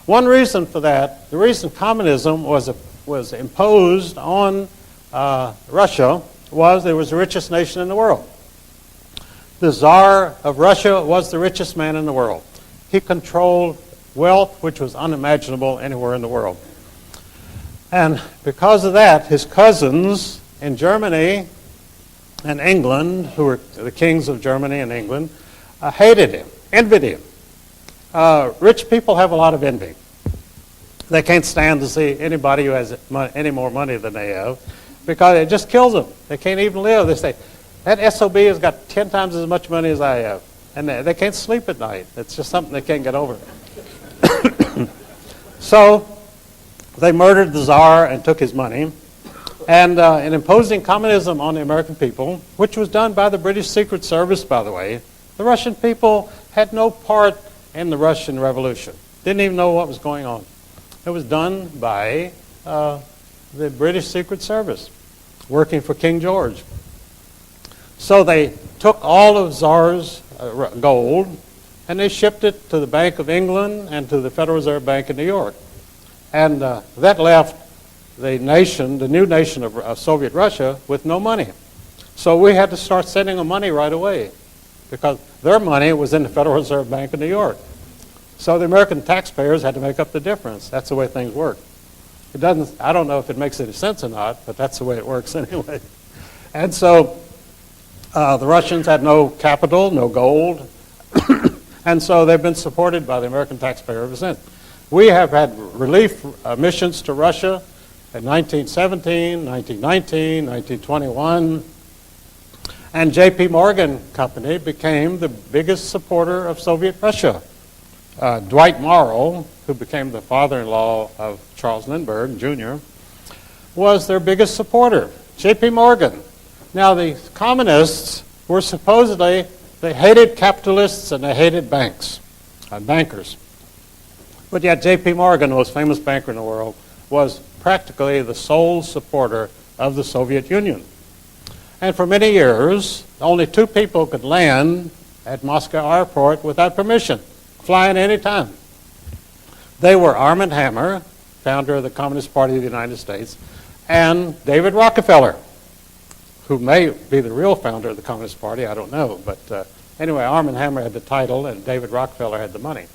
One reason for that, the reason communism was imposed on Russia was it was the richest nation in the world. The Tsar of Russia was the richest man in the world. He controlled wealth which was unimaginable anywhere in the world. And because of that, his cousins in Germany and England, who were the kings of Germany and England, hated him, envied him. Rich people have a lot of envy. They can't stand to see anybody who has any more money than they have because it just kills them. They can't even live. They say, that SOB has got 10 times as much money as I have. And they can't sleep at night. It's just something they can't get over. So they murdered the Tsar and took his money. And in imposing communism on the American people, which was done by the British Secret Service, by the way, the Russian people had no part in the Russian Revolution. Didn't even know what was going on. It was done by the British Secret Service, working for King George. So they took all of Tsar's gold, and they shipped it to the Bank of England and to the Federal Reserve Bank in New York. And that left the nation, the new nation of Soviet Russia, with no money. So we had to start sending them money right away because their money was in the Federal Reserve Bank in New York. So the American taxpayers had to make up the difference. That's the way things work. It doesn't, I don't know if it makes any sense or not, but that's the way it works anyway. And so the Russians had no capital, no gold, and so they've been supported by the American taxpayer ever since. We have had relief missions to Russia in 1917, 1919, 1921, and J.P. Morgan Company became the biggest supporter of Soviet Russia. Dwight Morrow, who became the father-in-law of Charles Lindbergh Jr., was their biggest supporter. J.P. Morgan. Now, the communists were supposedly, they hated capitalists and they hated banks, bankers. But yet J.P. Morgan, the most famous banker in the world, was practically the sole supporter of the Soviet Union. And for many years, only 2 people could land at Moscow airport without permission, flying any time. They were Armand Hammer, founder of the Communist Party of the United States, and David Rockefeller, who may be the real founder of the Communist Party, I don't know. But anyway, Armand Hammer had the title and David Rockefeller had the money.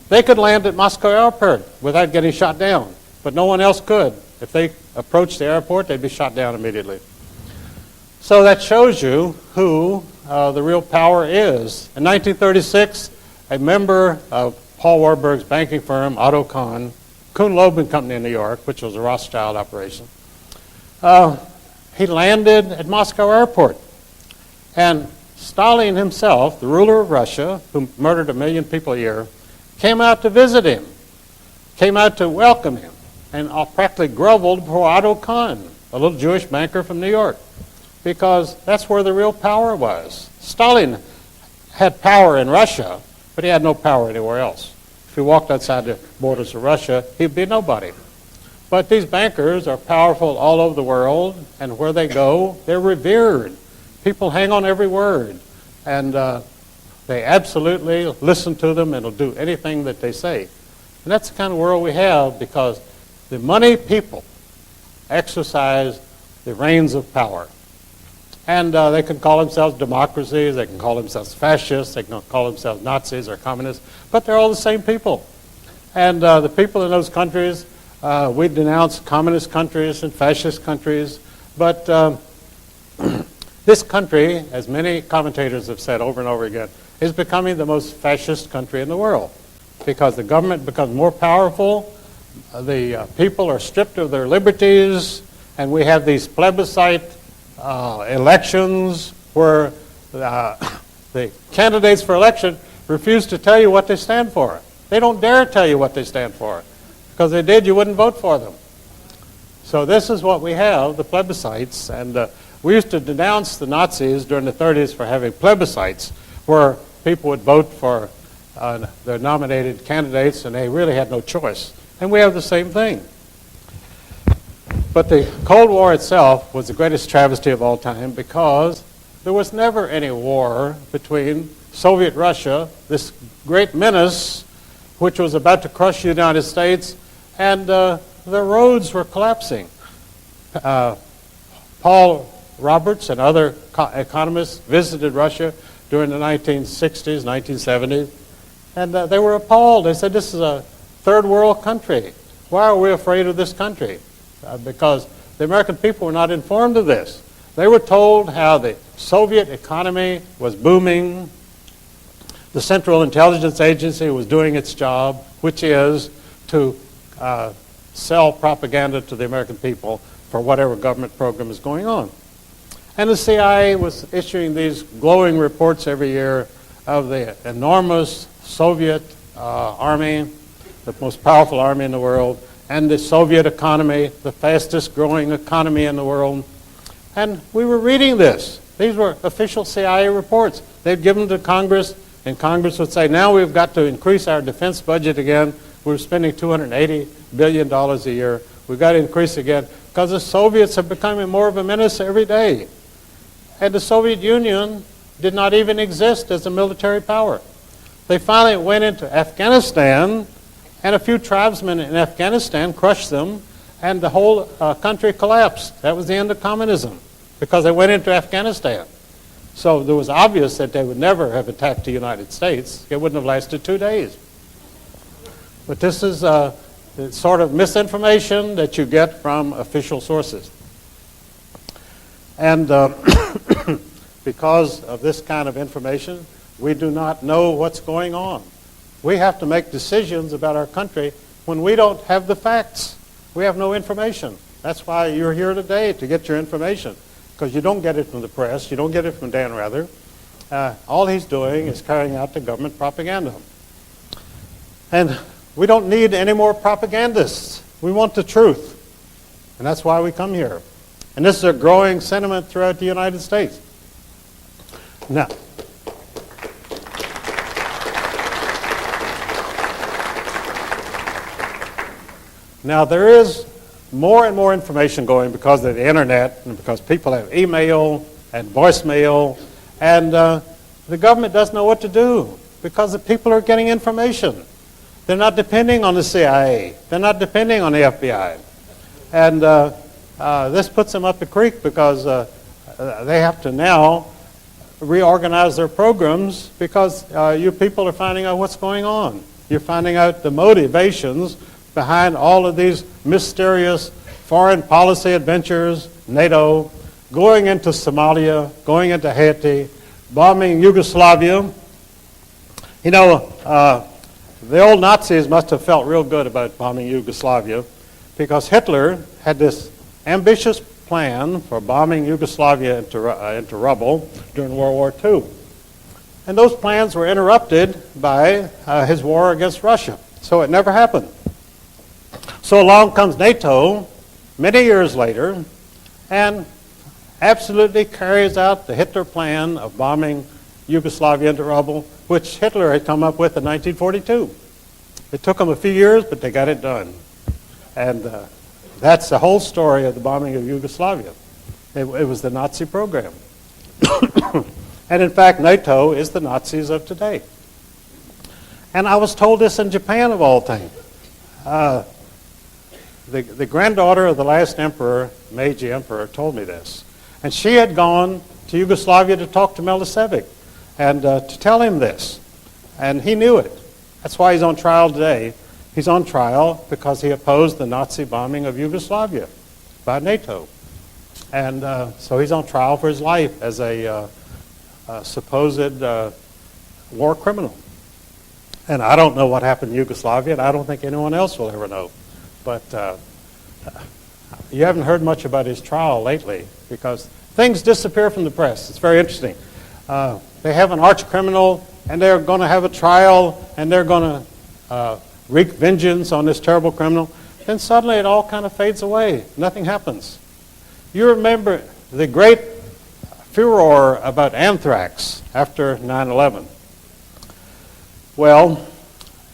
They could land at Moscow airport without getting shot down, but no one else could. If they approached the airport, they'd be shot down immediately. So that shows you who the real power is. In 1936, a member of Paul Warburg's banking firm, Otto Kuhn Loeb and Company in New York, which was a Rothschild operation, he landed at Moscow airport. And Stalin himself, the ruler of Russia, who murdered 1 million people a year, came out to visit him, came out to welcome him, and practically groveled before Otto Kuhn, a little Jewish banker from New York, because that's where the real power was. Stalin had power in Russia, but he had no power anywhere else. If he walked outside the borders of Russia, he'd be nobody. But these bankers are powerful all over the world, and where they go, they're revered. People hang on every word, and they absolutely listen to them and will do anything that they say. And that's the kind of world we have because the money people exercise the reins of power. And they can call themselves democracies, they can call themselves fascists, they can call themselves Nazis or communists, but they're all the same people. And the people in those countries, we denounce communist countries and fascist countries, but this country, as many commentators have said over and over again, is becoming the most fascist country in the world because the government becomes more powerful, the people are stripped of their liberties, and we have these plebiscite elections where the candidates for election refuse to tell you what they stand for. They don't dare tell you what they stand for because if they did, you wouldn't vote for them. So this is what we have, the plebiscites, and we used to denounce the Nazis during the 30s for having plebiscites where people would vote for their nominated candidates and they really had no choice. And we have the same thing. But the Cold War itself was the greatest travesty of all time because there was never any war between Soviet Russia, this great menace which was about to crush the United States, and the roads were collapsing. Paul Roberts and other economists visited Russia during the 1960s, 1970s, and they were appalled. They said, this is a third world country. Why are we afraid of this country? Because the American people were not informed of this. They were told how the Soviet economy was booming, the Central Intelligence Agency was doing its job, which is to sell propaganda to the American people for whatever government program is going on. And the CIA was issuing these glowing reports every year of the enormous Soviet army, the most powerful army in the world, and the Soviet economy, the fastest growing economy in the world. And we were reading this. These were official CIA reports. They'd give them to Congress, and Congress would say, now we've got to increase our defense budget again. We're spending $280 billion a year. We've got to increase again because the Soviets are becoming more of a menace every day. And the Soviet Union did not even exist as a military power. They finally went into Afghanistan, and a few tribesmen in Afghanistan crushed them, and the whole country collapsed. That was the end of communism, because they went into Afghanistan. So it was obvious that they would never have attacked the United States. It wouldn't have lasted 2 days. But this is the sort of misinformation that you get from official sources. And because of this kind of information, we do not know what's going on. We have to make decisions about our country when we don't have the facts. We have no information. That's why you're here today, to get your information, because you don't get it from the press. You don't get it from Dan Rather. All he's doing is carrying out the government propaganda. And we don't need any more propagandists. We want the truth. And that's why we come here. And this is a growing sentiment throughout the United States. Now there is more and more information going because of the internet and because people have email and voicemail, and the government doesn't know what to do because the people are getting information. They're not depending on the CIA. They're not depending on the FBI. And this puts them up the creek because they have to now reorganize their programs because you people are finding out what's going on. You're finding out the motivations behind all of these mysterious foreign policy adventures, NATO, going into Somalia, going into Haiti, bombing Yugoslavia. You know, the old Nazis must have felt real good about bombing Yugoslavia because Hitler had this ambitious plan for bombing Yugoslavia into rubble during World War II. And those plans were interrupted by his war against Russia. So it never happened. So along comes NATO many years later and absolutely carries out the Hitler plan of bombing Yugoslavia into rubble, which Hitler had come up with in 1942. It took them a few years, but they got it done. And that's the whole story of the bombing of Yugoslavia. It was the Nazi program. And in fact, NATO is the Nazis of today. And I was told this in Japan, of all things. The granddaughter of the last emperor, Meiji Emperor, told me this. And she had gone to Yugoslavia to talk to Milicevic and to tell him this. And he knew it. That's why he's on trial today. He's on trial because he opposed the Nazi bombing of Yugoslavia by NATO. And so he's on trial for his life as a supposed war criminal. And I don't know what happened in Yugoslavia, and I don't think anyone else will ever know. But you haven't heard much about his trial lately because things disappear from the press. It's very interesting. They have an arch criminal, and they're going to have a trial, and they're going to wreak vengeance on this terrible criminal. Then suddenly it all kind of fades away. Nothing happens. You remember the great furor about anthrax after 9/11. Well,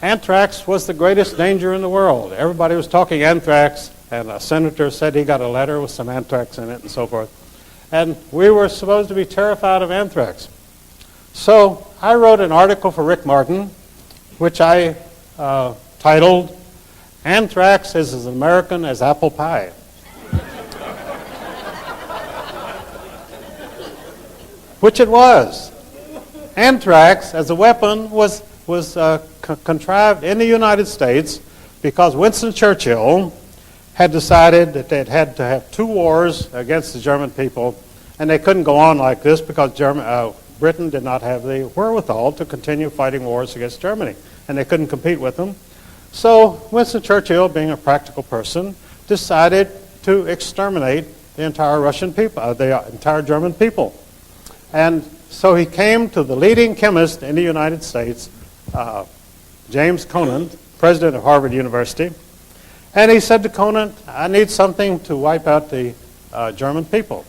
anthrax was the greatest danger in the world. Everybody was talking anthrax, and a senator said he got a letter with some anthrax in it and so forth. And we were supposed to be terrified of anthrax. So I wrote an article for Rick Martin, which I titled, "Anthrax is as American as apple pie." Which it was. Anthrax as a weapon was contrived in the United States because Winston Churchill had decided that they had to have 2 wars against the German people, and they couldn't go on like this because Britain did not have the wherewithal to continue fighting wars against Germany, and they couldn't compete with them. So Winston Churchill, being a practical person, decided to exterminate the entire Russian people, the entire German people. And so he came to the leading chemist in the United States, James Conant, president of Harvard University, and he said to Conant, I need something to wipe out the German people.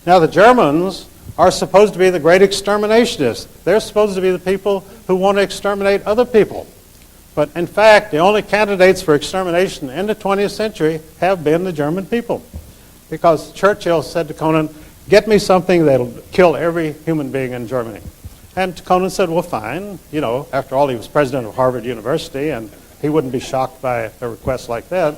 Now the Germans are supposed to be the great exterminationists. They're supposed to be the people who want to exterminate other people. But in fact, the only candidates for extermination in the 20th century have been the German people. Because Churchill said to Conant, get me something that'll kill every human being in Germany. And Conant said, well, fine. You know, after all, he was president of Harvard University, and he wouldn't be shocked by a request like that.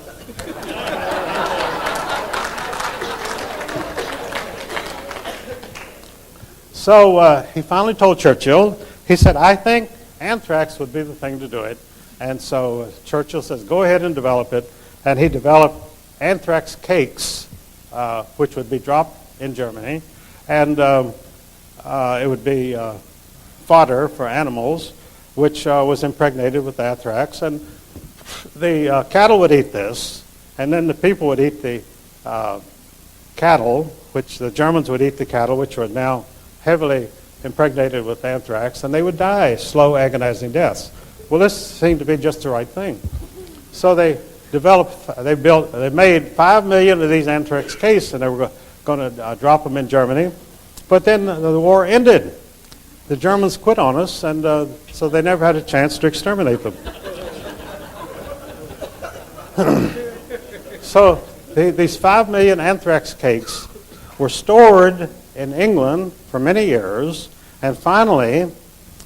So he finally told Churchill, he said, I think anthrax would be the thing to do it. And so Churchill says, go ahead and develop it. And he developed anthrax cakes, which would be dropped in Germany. And it would be fodder for animals, which was impregnated with anthrax. And the cattle would eat this, and then the people would eat the cattle, which the Germans would eat the cattle, which were now heavily impregnated with anthrax, and they would die slow, agonizing deaths. Well, this seemed to be just the right thing. So they made 5 million of these anthrax cases, and they were going to drop them in Germany. But then the war ended. The Germans quit on us, and so they never had a chance to exterminate them. So these 5 million anthrax cakes were stored in England for many years, and finally,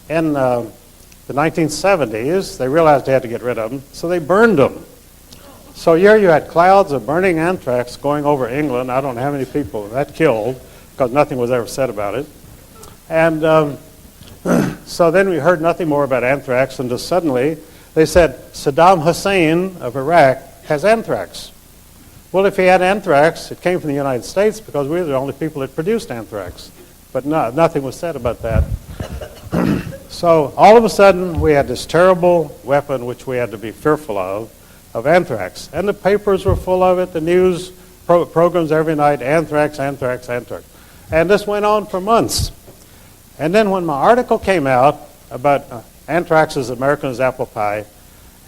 in the 1970s, they realized they had to get rid of them, so they burned them. So here you had clouds of burning anthrax going over England. I don't know how many people that killed, because nothing was ever said about it. And so then we heard nothing more about anthrax until suddenly they said Saddam Hussein of Iraq has anthrax. Well, if he had anthrax, it came from the United States because we were the only people that produced anthrax. But nothing was said about that. So all of a sudden, we had this terrible weapon which we had to be fearful of anthrax. And the papers were full of it, the news programs every night, anthrax, anthrax, anthrax. And this went on for months. And then when my article came out about anthrax as American as apple pie,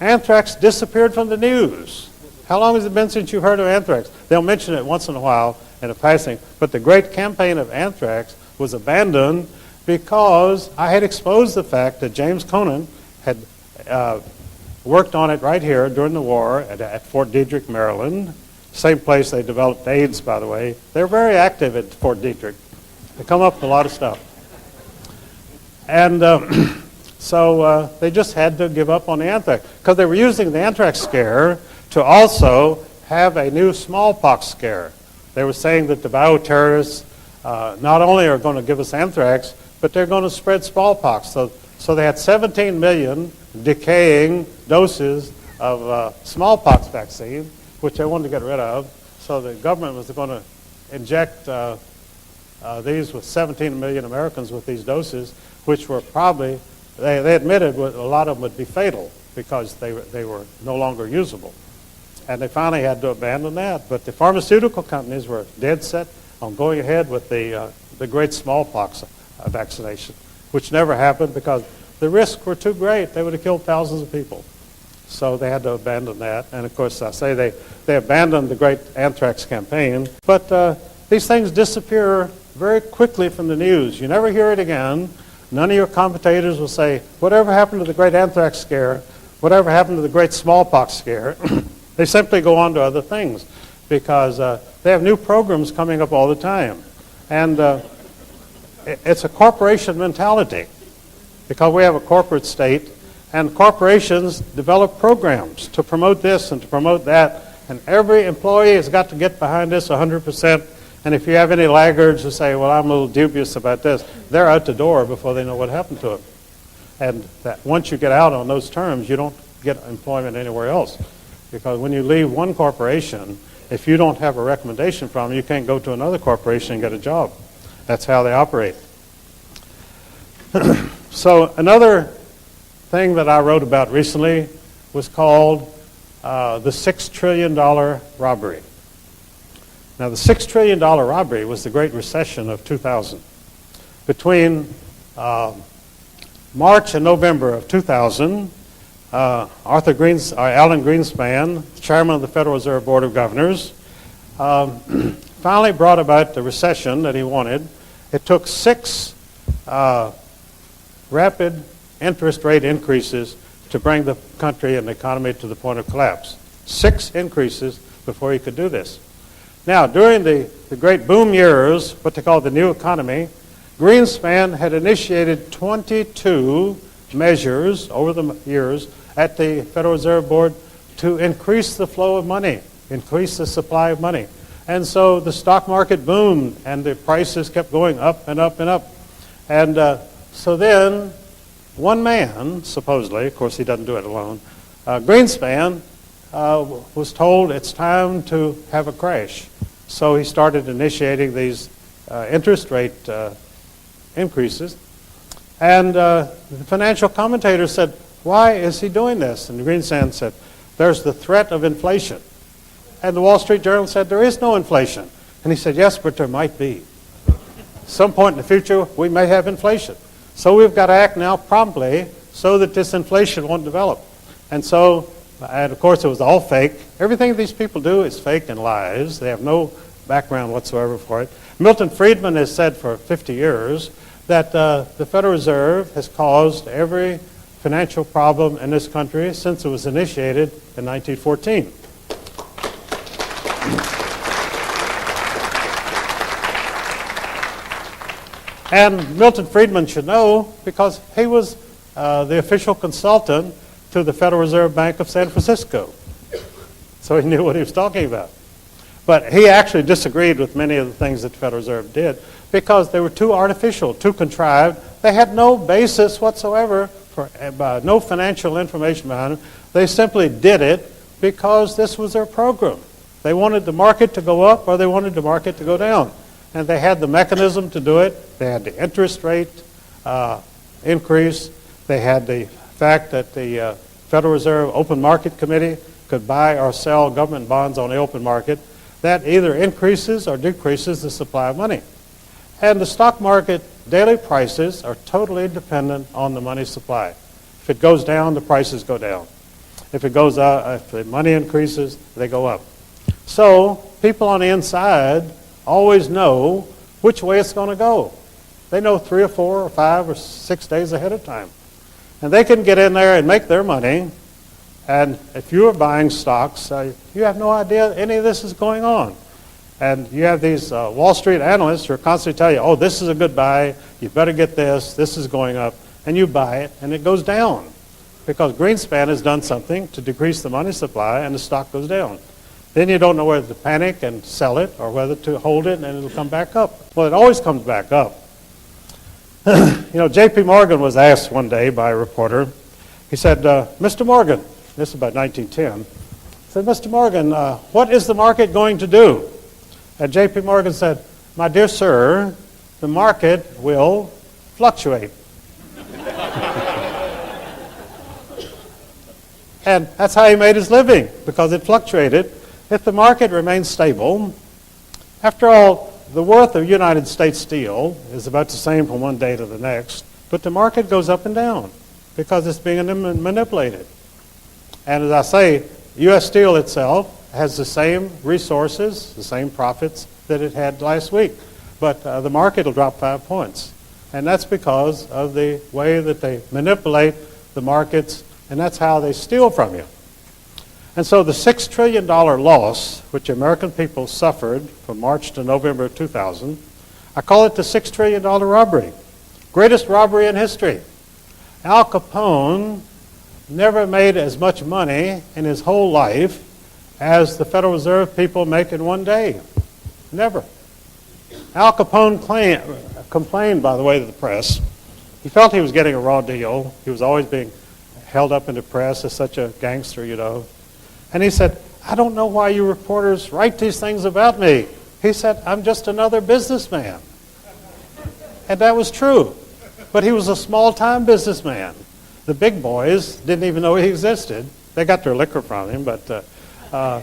anthrax disappeared from the news. How long has it been since you've heard of anthrax? They'll mention it once in a while in a passing, but the great campaign of anthrax was abandoned because I had exposed the fact that James Conant had worked on it right here during the war at Fort Detrick, Maryland. Same place they developed AIDS, by the way. They're very active at Fort Detrick. They come up with a lot of stuff. And so they just had to give up on the anthrax because they were using the anthrax scare to also have a new smallpox scare. They were saying that the bioterrorists not only are going to give us anthrax, but they're going to spread smallpox. So they had 17 million decaying doses of smallpox vaccine, which they wanted to get rid of. So the government was going to inject these with 17 million Americans with these doses, which were probably, they admitted a lot of them would be fatal because they were no longer usable. And they finally had to abandon that. But the pharmaceutical companies were dead set on going ahead with the great smallpox vaccination, which never happened because the risks were too great. They would have killed thousands of people. So they had to abandon that. And of course, I say they abandoned the great anthrax campaign. But these things disappear very quickly from the news. You never hear it again. None of your commentators will say, whatever happened to the great anthrax scare, whatever happened to the great smallpox scare. They simply go on to other things because they have new programs coming up all the time. And it's a corporation mentality because we have a corporate state, and corporations develop programs to promote this and to promote that, and every employee has got to get behind this 100%. And if you have any laggards who say, well, I'm a little dubious about this, they're out the door before they know what happened to them. And that once you get out on those terms, you don't get employment anywhere else. Because when you leave one corporation, if you don't have a recommendation from them, you can't go to another corporation and get a job. That's how they operate. So another thing that I wrote about recently was called the $6 trillion robbery. Now, the $6 trillion robbery was the Great Recession of 2000. Between March and November of 2000, Alan Greenspan, chairman of the Federal Reserve Board of Governors, finally brought about the recession that he wanted. It took 6 rapid interest rate increases to bring the country and the economy to the point of collapse. 6 increases before he could do this. Now, during the great boom years, what they call the new economy, Greenspan had initiated 22 measures over the years at the Federal Reserve Board to increase the flow of money, increase the supply of money. And so the stock market boomed, and the prices kept going up and up and up. And so then one man, supposedly, of course he doesn't do it alone, Greenspan was told it's time to have a crash. So he started initiating these interest rate increases. And the financial commentators said, why is he doing this? And Greenspan said, there's the threat of inflation. And the Wall Street Journal said, there is no inflation. And he said, yes, but there might be. Some point in the future, we may have inflation. So we've got to act now promptly so that this inflation won't develop. And so, and of course, it was all fake. Everything these people do is fake and lies. They have no background whatsoever for it. Milton Friedman has said for 50 years that the Federal Reserve has caused every financial problem in this country since it was initiated in 1914. And Milton Friedman should know because he was the official consultant to the Federal Reserve Bank of San Francisco. So he knew what he was talking about. But he actually disagreed with many of the things that the Federal Reserve did because they were too artificial, too contrived. They had no basis whatsoever, for no financial information behind them. They simply did it because this was their program. They wanted the market to go up or they wanted the market to go down. And they had the mechanism to do it. They had the interest rate increase. They had the fact that the Federal Reserve Open Market Committee could buy or sell government bonds on the open market. That either increases or decreases the supply of money. And the stock market daily prices are totally dependent on the money supply. If it goes down, the prices go down. If it goes up, if the money increases, they go up. So people on the inside always know which way it's going to go. They know 3 or 4 or 5 or 6 days ahead of time. And they can get in there and make their money. And if you are buying stocks, you have no idea any of this is going on. And you have these Wall Street analysts who are constantly telling you, oh, this is a good buy, you better get this is going up. And you buy it, and it goes down. Because Greenspan has done something to decrease the money supply, and the stock goes down. Then you don't know whether to panic and sell it or whether to hold it and it'll come back up. Well, it always comes back up. J.P. Morgan was asked one day by a reporter. He said, Mr. Morgan, this is about 1910, he said, Mr. Morgan, what is the market going to do? And J.P. Morgan said, my dear sir, the market will fluctuate. And that's how he made his living, because it fluctuated. If the market remains stable, after all, the worth of United States steel is about the same from one day to the next, but the market goes up and down because it's being manipulated. And as I say, U.S. Steel itself has the same resources, the same profits that it had last week, but the market will drop 5 points. And that's because of the way that they manipulate the markets, and that's how they steal from you. And so the $6 trillion loss, which American people suffered from March to November of 2000, I call it the $6 trillion robbery. Greatest robbery in history. Al Capone never made as much money in his whole life as the Federal Reserve people make in one day. Never. Al Capone complained, by the way, to the press. He felt he was getting a raw deal. He was always being held up in the press as such a gangster, And he said, I don't know why you reporters write these things about me. He said, I'm just another businessman. And that was true. But he was a small-time businessman. The big boys didn't even know he existed. They got their liquor from him, but Al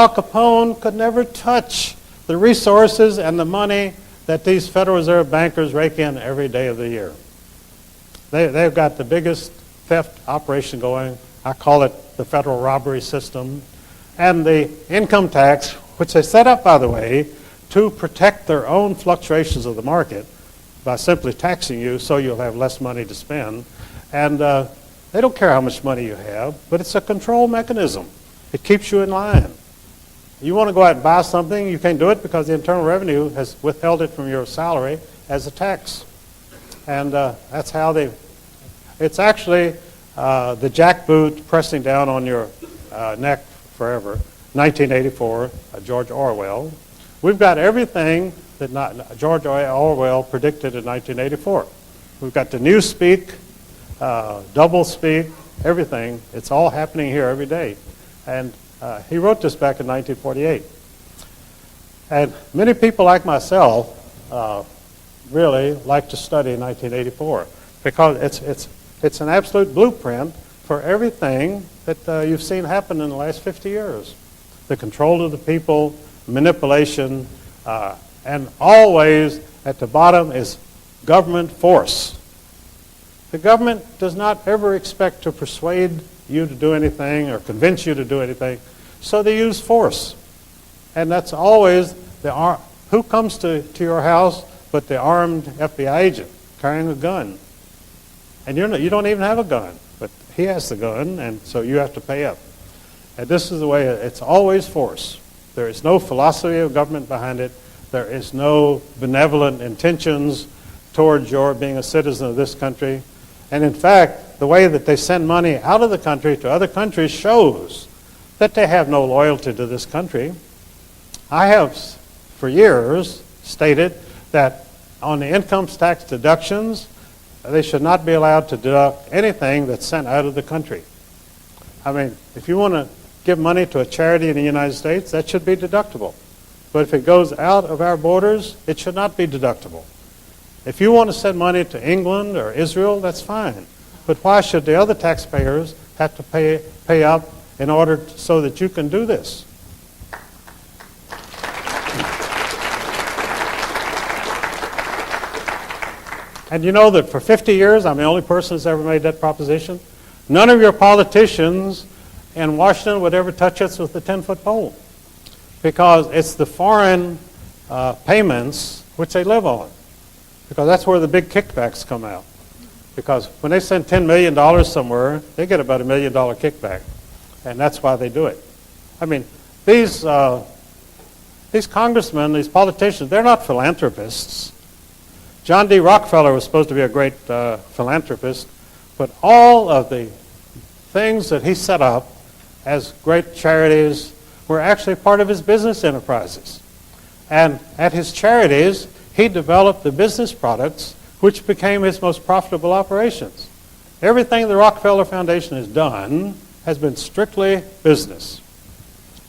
Capone could never touch the resources and the money that these Federal Reserve bankers rake in every day of the year. They've got the biggest theft operation going. I call it the federal robbery system. And the income tax, which they set up, by the way, to protect their own fluctuations of the market by simply taxing you so you'll have less money to spend. And they don't care how much money you have, but it's a control mechanism. It keeps you in line. You want to go out and buy something, you can't do it because the Internal Revenue has withheld it from your salary as a tax. And that's how it's actually the jackboot pressing down on your neck forever. 1984, George Orwell. We've got everything that George Orwell predicted in 1984. We've got the newspeak, double speak, everything. It's all happening here every day. And he wrote this back in 1948. And many people like myself really like to study 1984 because it's an absolute blueprint for everything that you've seen happen in the last 50 years. The control of the people, manipulation, and always at the bottom is government force. The government does not ever expect to persuade you to do anything or convince you to do anything, so they use force. And that's always who comes to your house but the armed FBI agent carrying a gun. And you don't even have a gun, but he has the gun, and so you have to pay up. And this is the way it's always force. There is no philosophy of government behind it. There is no benevolent intentions towards your being a citizen of this country. And in fact, the way that they send money out of the country to other countries shows that they have no loyalty to this country. I have, for years, stated that on the income tax deductions, they should not be allowed to deduct anything that's sent out of the country. I mean, if you want to give money to a charity in the United States, that should be deductible. But if it goes out of our borders, it should not be deductible. If you want to send money to England or Israel, that's fine. But why should the other taxpayers have to pay up in order so that you can do this? And you know that for 50 years, I'm the only person who's ever made that proposition. None of your politicians in Washington would ever touch us with a 10-foot pole because it's the foreign payments which they live on, because that's where the big kickbacks come out. Because when they send $10 million somewhere, they get about $1 million kickback, and that's why they do it. I mean, these congressmen, these politicians, they're not philanthropists. John D. Rockefeller was supposed to be a great philanthropist, but all of the things that he set up as great charities were actually part of his business enterprises. And at his charities, he developed the business products which became his most profitable operations. Everything the Rockefeller Foundation has done has been strictly business.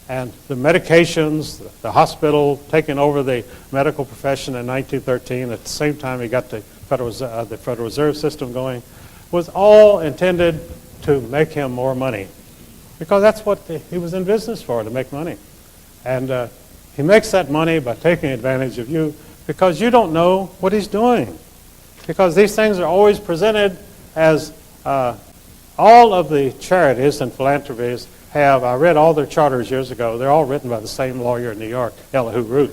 And the medications, the hospital taking over the medical profession in 1913, at the same time he got the Federal Reserve System going, was all intended to make him more money. Because that's what he was in business for, to make money. And he makes that money by taking advantage of you because you don't know what he's doing. Because these things are always presented as all of the charities and philanthropies have, I read all their charters years ago, they're all written by the same lawyer in New York, Elihu Root.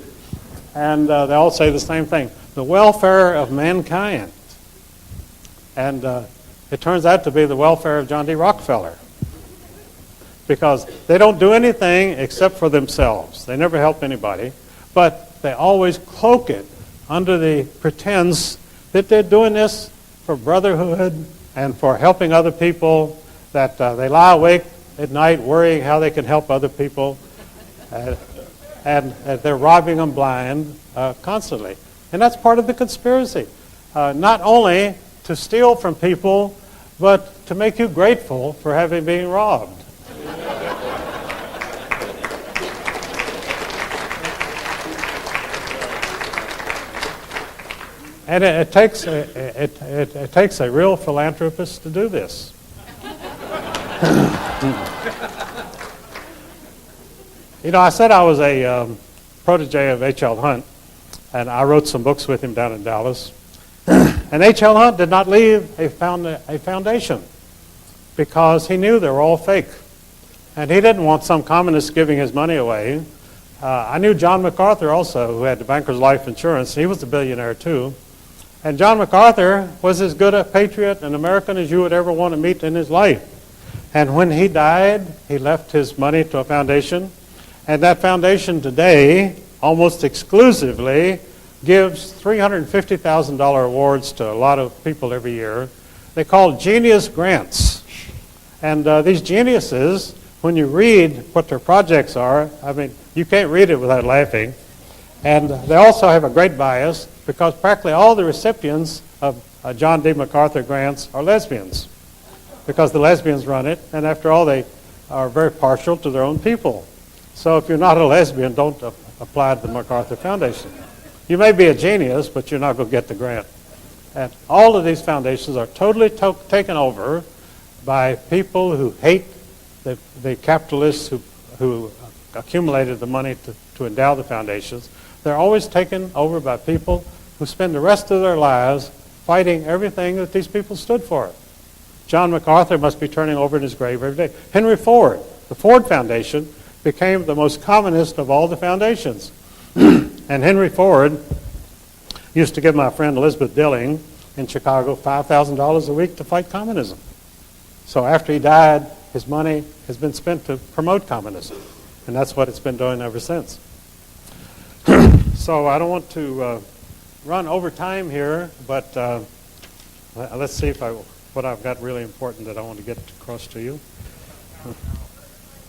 And they all say the same thing, the welfare of mankind. And it turns out to be the welfare of John D. Rockefeller. Because they don't do anything except for themselves. They never help anybody. But they always cloak it under the pretense that they're doing this for brotherhood and for helping other people, that they lie awake at night worrying how they can help other people, and they're robbing them blind constantly. And that's part of the conspiracy. Not only to steal from people, but to make you grateful for having been robbed. And it takes a real philanthropist to do this. You know, I said I was a protege of H.L. Hunt, and I wrote some books with him down in Dallas. And H.L. Hunt did not leave a foundation because he knew they were all fake. And he didn't want some communist giving his money away. I knew John MacArthur also, who had the Bankers Life Insurance. He was a billionaire too. And John MacArthur was as good a patriot and American as you would ever want to meet in his life. And when he died, he left his money to a foundation. And that foundation today almost exclusively gives $350,000 awards to a lot of people every year. They call genius grants. And these geniuses, when you read what their projects are, I mean, you can't read it without laughing. And they also have a great bias because practically all the recipients of John D. MacArthur grants are lesbians because the lesbians run it, and after all, they are very partial to their own people. So if you're not a lesbian, don't apply to the MacArthur Foundation. You may be a genius, but you're not going to get the grant. And all of these foundations are totally taken over by people who hate the capitalists who accumulated the money to endow the foundations. They're always taken over by people who spend the rest of their lives fighting everything that these people stood for. John MacArthur must be turning over in his grave every day. Henry Ford, the Ford Foundation, became the most communist of all the foundations. And Henry Ford used to give my friend Elizabeth Dilling in Chicago $5,000 a week to fight communism. So after he died, his money has been spent to promote communism. And that's what it's been doing ever since. So I don't want to run over time here, but let's see what I've got really important that I want to get across to you.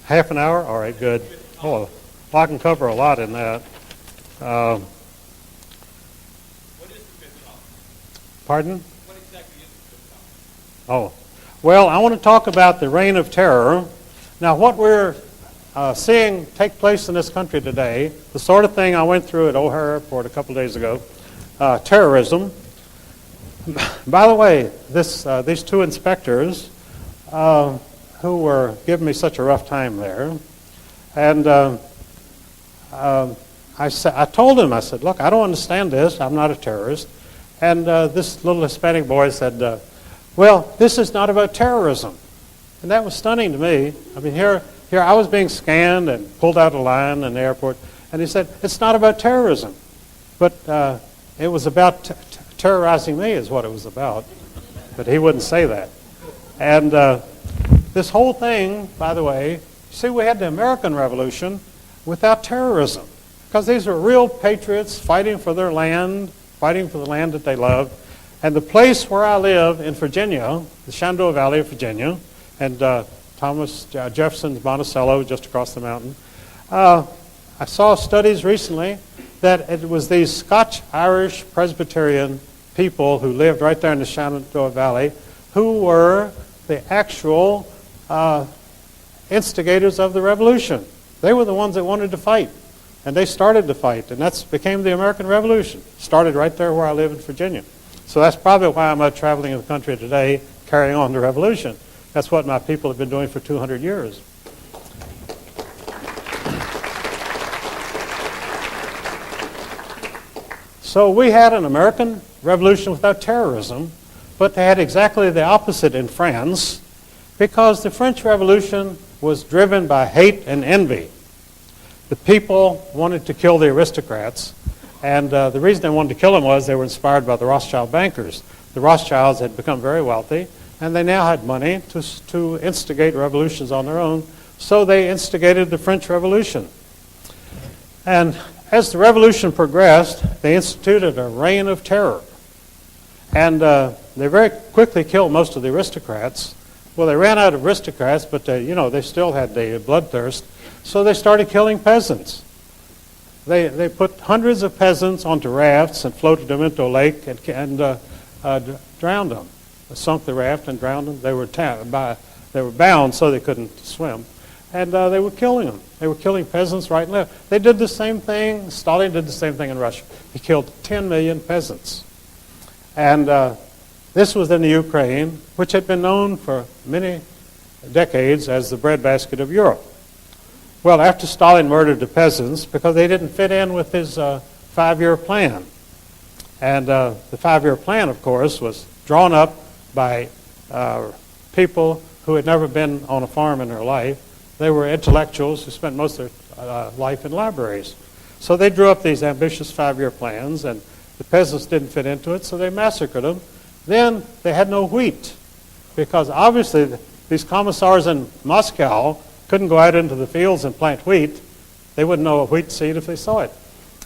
Half an hour? All right, good. Oh, well, I can cover a lot in that. What is the fifth column? Pardon? What exactly is the fifth Oh, column? well, I want to talk about the reign of terror. Now, what we're seeing take place in this country today, the sort of thing I went through at O'Hare Airport a couple days ago, terrorism. By the way, these two inspectors who were giving me such a rough time there, and I told him, I said, look, I don't understand this. I'm not a terrorist. And this little Hispanic boy said, well, this is not about terrorism. And that was stunning to me. I mean, here I was being scanned and pulled out of line in the airport, and he said, it's not about terrorism. But it was about terrorizing me is what it was about. But he wouldn't say that. And this whole thing, by the way, see, we had the American Revolution without terrorism. Because these were real patriots fighting for their land, fighting for the land that they loved. And the place where I live in Virginia, the Shenandoah Valley of Virginia, and Thomas Jefferson's Monticello just across the mountain, I saw studies recently that it was these Scotch-Irish Presbyterian people who lived right there in the Shenandoah Valley who were the actual instigators of the revolution. They were the ones that wanted to fight. And they started the fight, and that became the American Revolution. Started right there where I live in Virginia. So that's probably why I'm out traveling in the country today, carrying on the revolution. That's what my people have been doing for 200 years. So we had an American Revolution without terrorism, but they had exactly the opposite in France, because the French Revolution was driven by hate and envy. The people wanted to kill the aristocrats, and the reason they wanted to kill them was they were inspired by the Rothschild bankers. The Rothschilds had become very wealthy, and they now had money to instigate revolutions on their own, so they instigated the French Revolution. And as the revolution progressed, they instituted a reign of terror. And they very quickly killed most of the aristocrats. Well, they ran out of aristocrats, but they still had the bloodthirst. So they started killing peasants. They put hundreds of peasants onto rafts and floated them into a lake and drowned them. They sunk the raft and drowned them. They were bound so they couldn't swim. And they were killing them. They were killing peasants right and left. They did the same thing. Stalin did the same thing in Russia. He killed 10 million peasants. And this was in the Ukraine, which had been known for many decades as the breadbasket of Europe. Well, after Stalin murdered the peasants because they didn't fit in with his 5-year plan. And the 5-year plan, of course, was drawn up by people who had never been on a farm in their life. They were intellectuals who spent most of their life in libraries. So they drew up these ambitious 5-year plans, and the peasants didn't fit into it, so they massacred them. Then they had no wheat, because obviously these commissars in Moscow couldn't go out into the fields and plant wheat. They wouldn't know a wheat seed if they saw it.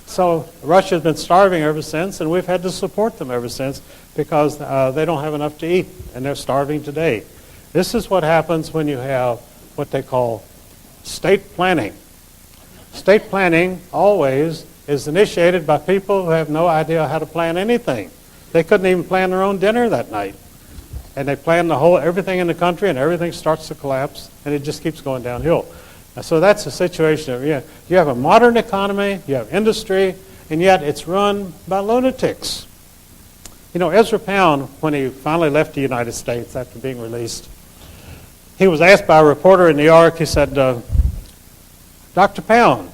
So Russia's been starving ever since, and we've had to support them ever since because they don't have enough to eat, and they're starving today. This is what happens when you have what they call state planning. State planning always is initiated by people who have no idea how to plan anything. They couldn't even plan their own dinner that night. And they plan everything in the country, and everything starts to collapse, and it just keeps going downhill. So that's the situation. You have a modern economy, you have industry, and yet it's run by lunatics. You know, Ezra Pound, when he finally left the United States after being released, he was asked by a reporter in New York, he said, Dr. Pound,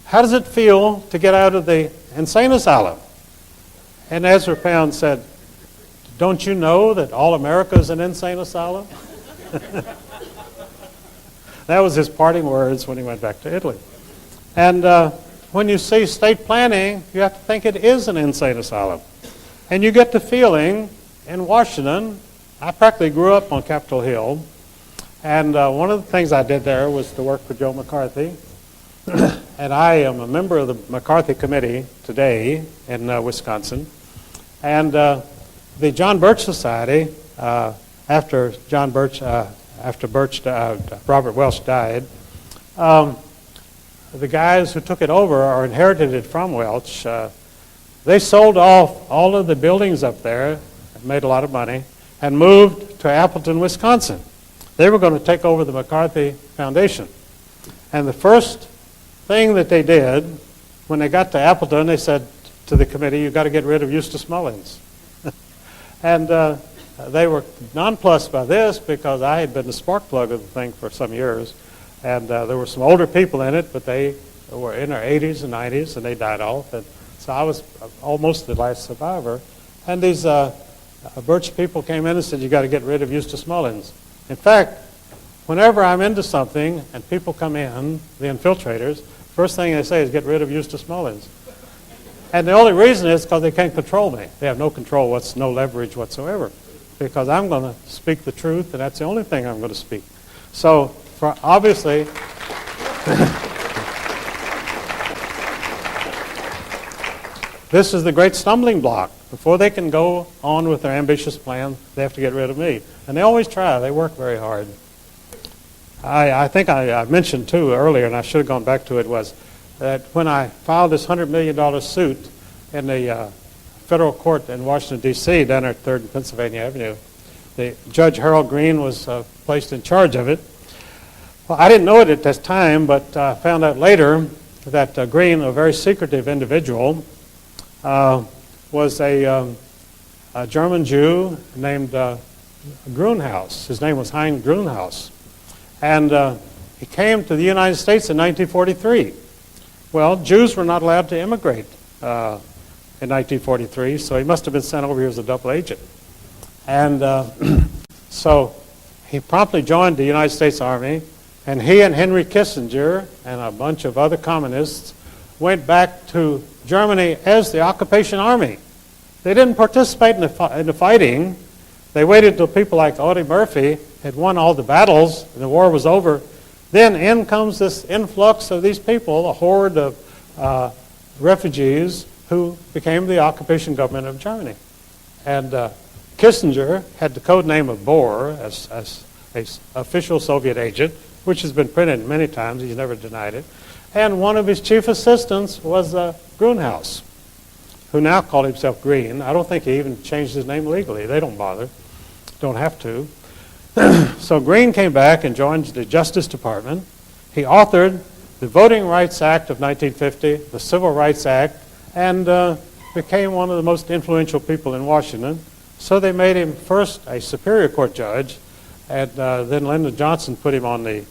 how does it feel to get out of the insane asylum? And Ezra Pound said, don't you know that all America is an insane asylum? That was his parting words when he went back to Italy. And when you see state planning, you have to think it is an insane asylum. And you get the feeling in Washington, I practically grew up on Capitol Hill, and one of the things I did there was to work for Joe McCarthy. And I am a member of the McCarthy Committee today in Wisconsin. And the John Birch Society, after Robert Welch died, the guys who took it over or inherited it from Welch, they sold off all of the buildings up there, made a lot of money, and moved to Appleton, Wisconsin. They were going to take over the McCarthy Foundation. And the first thing that they did, when they got to Appleton, they said to the committee, you've got to get rid of Eustace Mullins. And they were nonplussed by this because I had been the spark plug of the thing for some years. And there were some older people in it, but they were in their 80s and 90s, and they died off. And so I was almost the last survivor. And these Birch people came in and said, you got to get rid of Eustace Mullins. In fact, whenever I'm into something and people come in, the infiltrators, first thing they say is get rid of Eustace Mullins. And the only reason is because they can't control me. They have no control, no leverage whatsoever. Because I'm going to speak the truth, and that's the only thing I'm going to speak. So, obviously, this is the great stumbling block. Before they can go on with their ambitious plan, they have to get rid of me. And they always try. They work very hard. I think I mentioned, too, earlier, and I should have gone back to it, was that when I filed this $100 million suit in the federal court in Washington, D.C., down at 3rd and Pennsylvania Avenue, the Judge Harold Green was placed in charge of it. Well, I didn't know it at this time, but I found out later that Green, a very secretive individual, was a German Jew named Grunhaus. His name was Hein Grunhaus. And he came to the United States in 1943. Well, Jews were not allowed to immigrate in 1943, so he must have been sent over here as a double agent. And so he promptly joined the United States Army, and he and Henry Kissinger and a bunch of other communists went back to Germany as the occupation army. They didn't participate in the fighting. They waited till people like Audie Murphy had won all the battles and the war was over. Then in comes this influx of these people, a horde of refugees who became the occupation government of Germany. And Kissinger had the code name of Bohr as an official Soviet agent, which has been printed many times. He's never denied it. And one of his chief assistants was Grunhaus, who now called himself Green. I don't think he even changed his name legally. They don't bother. Don't have to. So Green came back and joined the Justice Department. He authored the Voting Rights Act of 1950, the Civil Rights Act, and became one of the most influential people in Washington. So they made him first a Superior Court judge, and then Lyndon Johnson put him on the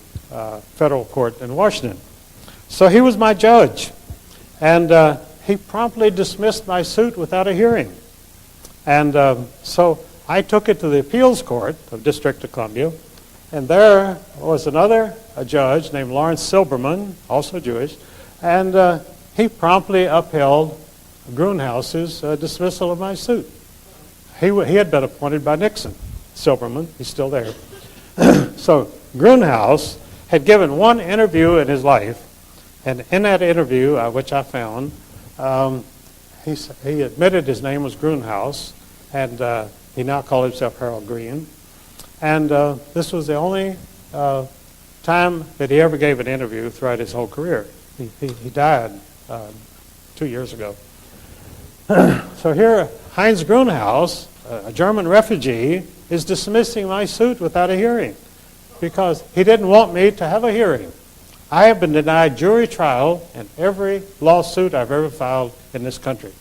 federal court in Washington. So he was my judge, and he promptly dismissed my suit without a hearing. And so I took it to the appeals court of District of Columbia, and there was another judge named Lawrence Silberman, also Jewish, and he promptly upheld Grunhaus's dismissal of my suit. He had been appointed by Nixon, Silberman. He's still there. So Grunhaus had given one interview in his life, and in that interview, which I found, he admitted his name was Grunhaus, and he now called himself Harold Green. And this was the only time that he ever gave an interview throughout his whole career. He died 2 years ago. So here, Heinz Grunhaus, a German refugee, is dismissing my suit without a hearing because he didn't want me to have a hearing. I have been denied jury trial in every lawsuit I've ever filed in this country.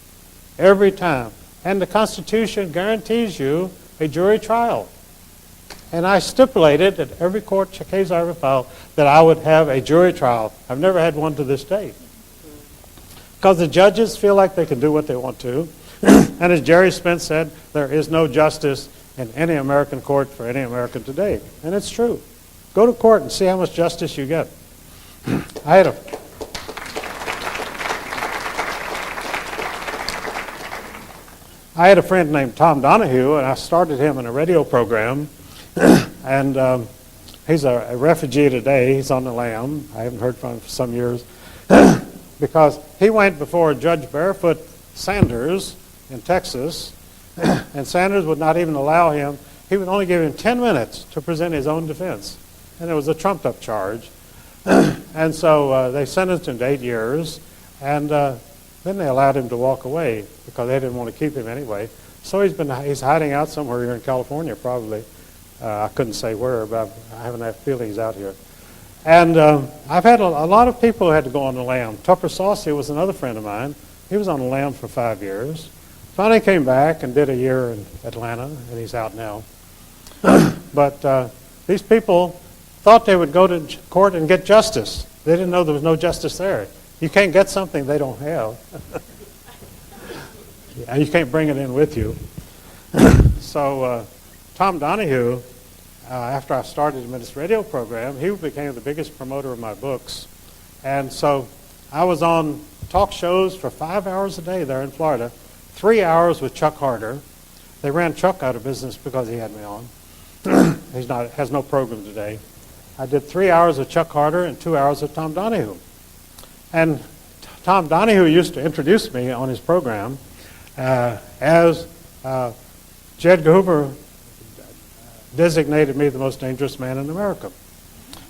Every time. And the Constitution guarantees you a jury trial. And I stipulated at every court case I ever filed that I would have a jury trial. I've never had one to this day. Because the judges feel like they can do what they want to. And as Jerry Spence said, there is no justice in any American court for any American today. And it's true. Go to court and see how much justice you get. I had a friend named Tom Donahue, and I started him in a radio program. And he's a refugee today. He's on the lam. I haven't heard from him for some years. Because he went before Judge Barefoot Sanders in Texas, and Sanders would not even allow him. He would only give him 10 minutes to present his own defense. And it was a trumped-up charge. And so they sentenced him to 8 years, and then they allowed him to walk away because they didn't want to keep him anyway. So he's hiding out somewhere here in California, probably. I couldn't say where, but I haven't had feelings out here. And I've had a lot of people who had to go on the lam. Tupper Saucy was another friend of mine. He was on the lam for 5 years. Finally came back and did a year in Atlanta, and he's out now. But these people thought they would go to court and get justice. They didn't know there was no justice there. You can't get something they don't have. And you can't bring it in with you. So Tom Donahue, after I started him in this radio program, he became the biggest promoter of my books. And so I was on talk shows for 5 hours a day there in Florida, 3 hours with Chuck Harder. They ran Chuck out of business because he had me on. Has no program today. I did 3 hours with Chuck Harder and 2 hours with Tom Donahue. And Tom Donahue used to introduce me on his program as J. Edgar Hoover designated me the most dangerous man in America.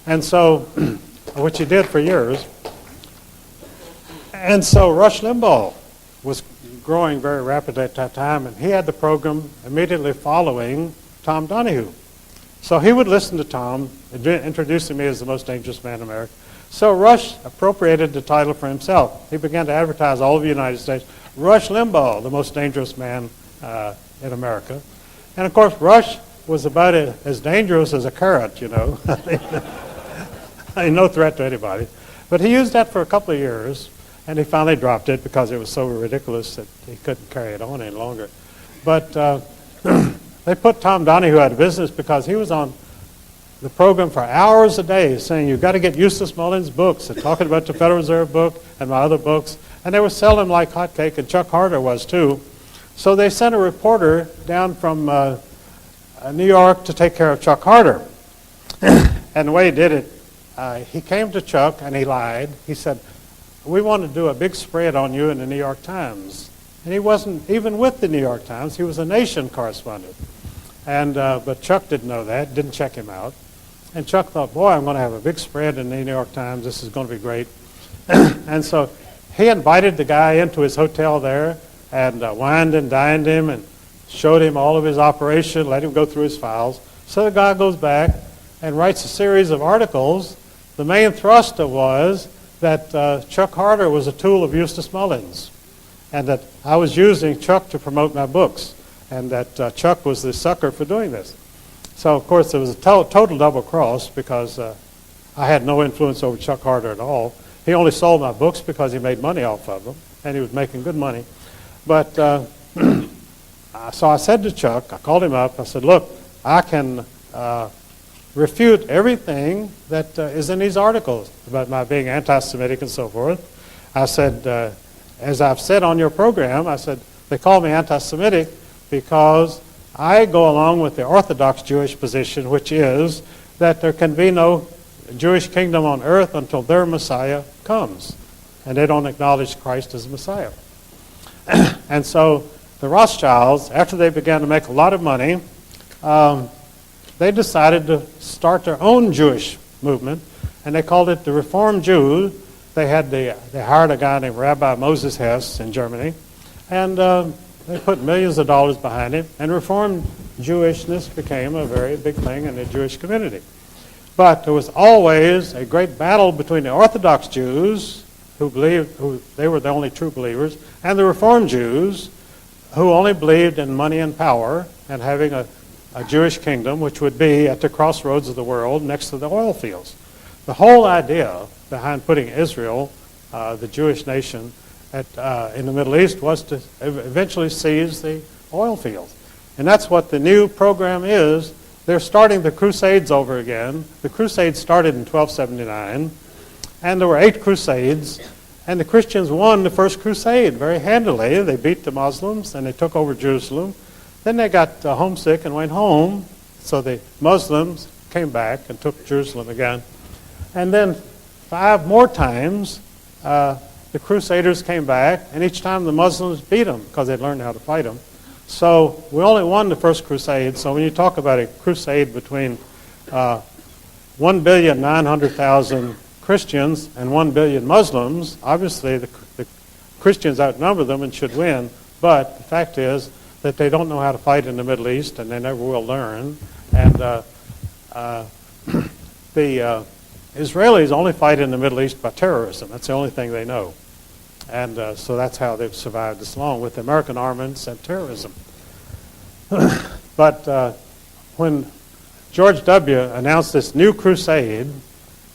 And so, which he did for years. And so Rush Limbaugh was growing very rapidly at that time, and he had the program immediately following Tom Donahue. So he would listen to Tom, introducing me as the most dangerous man in America. So Rush appropriated the title for himself. He began to advertise all over the United States, Rush Limbaugh, the most dangerous man in America. And of course, Rush was about as dangerous as a carrot, you know. No threat to anybody. But he used that for a couple of years, and he finally dropped it because it was so ridiculous that he couldn't carry it on any longer. But they put Tom Donahue out of business because he was on the program for hours a day saying, you've got to get Eustace Mullins' books, and talking about the Federal Reserve book and my other books. And they were selling them like hotcake, and Chuck Harder was too. So they sent a reporter down from New York to take care of Chuck Harder. And the way he did it, he came to Chuck and he lied. He said, we want to do a big spread on you in the New York Times. And he wasn't even with the New York Times. He was a Nation correspondent. And but Chuck didn't know that, didn't check him out. And Chuck thought, boy, I'm going to have a big spread in the New York Times. This is going to be great. And so he invited the guy into his hotel there and wined and dined him and showed him all of his operation, let him go through his files. So the guy goes back and writes a series of articles. The main thrust was that Chuck Harder was a tool of Eustace Mullins. and that I was using Chuck to promote my books, and that Chuck was the sucker for doing this. So, of course, it was a total double cross because I had no influence over Chuck Harder at all. He only sold my books because he made money off of them, and he was making good money. But so I said to Chuck, I called him up, I said, look, I can refute everything that is in these articles about my being anti-Semitic and so forth. I said, as I've said on your program, I said, they call me anti-Semitic because I go along with the Orthodox Jewish position, which is that there can be no Jewish kingdom on earth until their Messiah comes. And they don't acknowledge Christ as Messiah. And so the Rothschilds, after they began to make a lot of money, they decided to start their own Jewish movement, and they called it the Reformed Jews. They hired a guy named Rabbi Moses Hess in Germany, and they put millions of dollars behind it, and Reformed Jewishness became a very big thing in the Jewish community. But there was always a great battle between the Orthodox Jews, who they were the only true believers, and the Reformed Jews, who only believed in money and power and having a Jewish kingdom, which would be at the crossroads of the world next to the oil fields. The whole idea behind putting Israel, the Jewish nation, in the Middle East was to eventually seize the oil fields. And that's what the new program is. They're starting the Crusades over again. The Crusades started in 1279, and there were 8 Crusades, and the Christians won the first Crusade very handily. They beat the Muslims, and they took over Jerusalem. Then they got homesick and went home, so the Muslims came back and took Jerusalem again. And then 5 more times, the Crusaders came back, and each time the Muslims beat them because they'd learned how to fight them. So we only won the first crusade. So when you talk about a crusade between 1,900,000 Christians and 1 billion Muslims, obviously the Christians outnumber them and should win. But the fact is that they don't know how to fight in the Middle East, and they never will learn. And the Israelis only fight in the Middle East by terrorism. That's the only thing they know. And so that's how they've survived this long, with American armaments and terrorism. But when George W. announced this new crusade,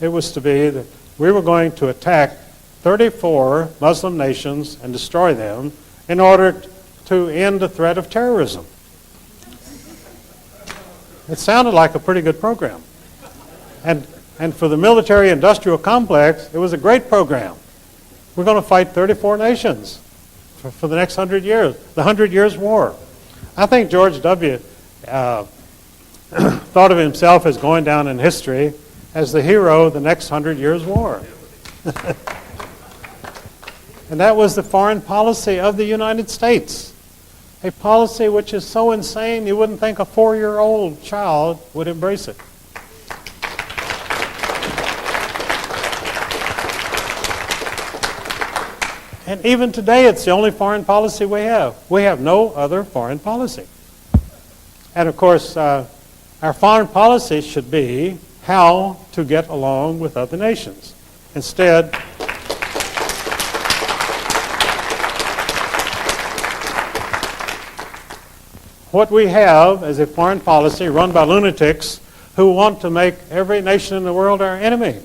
it was to be that we were going to attack 34 Muslim nations and destroy them in order to end the threat of terrorism. It sounded like a pretty good program. And for the military-industrial complex, it was a great program. We're going to fight 34 nations for the next 100 years, the 100 Years' War. I think George W. thought of himself as going down in history as the hero of the next 100 Years' War. And that was the foreign policy of the United States, a policy which is so insane you wouldn't think a 4-year-old child would embrace it. And even today, it's the only foreign policy we have. We have no other foreign policy. And of course, our foreign policy should be how to get along with other nations. Instead, what we have is a foreign policy run by lunatics who want to make every nation in the world our enemy.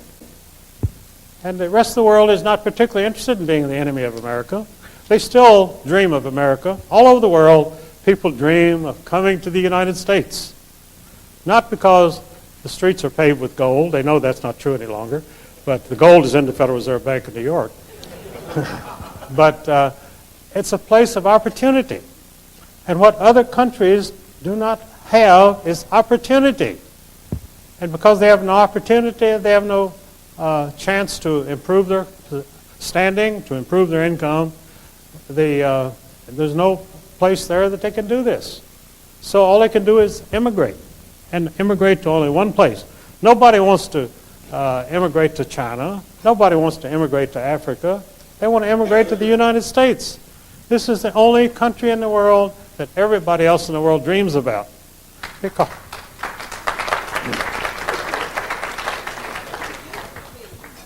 And the rest of the world is not particularly interested in being the enemy of America. They still dream of America. All over the world, people dream of coming to the United States. Not because the streets are paved with gold. They know that's not true any longer. But the gold is in the Federal Reserve Bank of New York. But it's a place of opportunity. And what other countries do not have is opportunity. And because they have no opportunity, they have no chance to improve their standing, to improve their income. There's no place there that they can do this. So all they can do is immigrate, and immigrate to only one place. Nobody wants to immigrate to China. Nobody wants to immigrate to Africa. They want to immigrate to the United States. This is the only country in the world that everybody else in the world dreams about.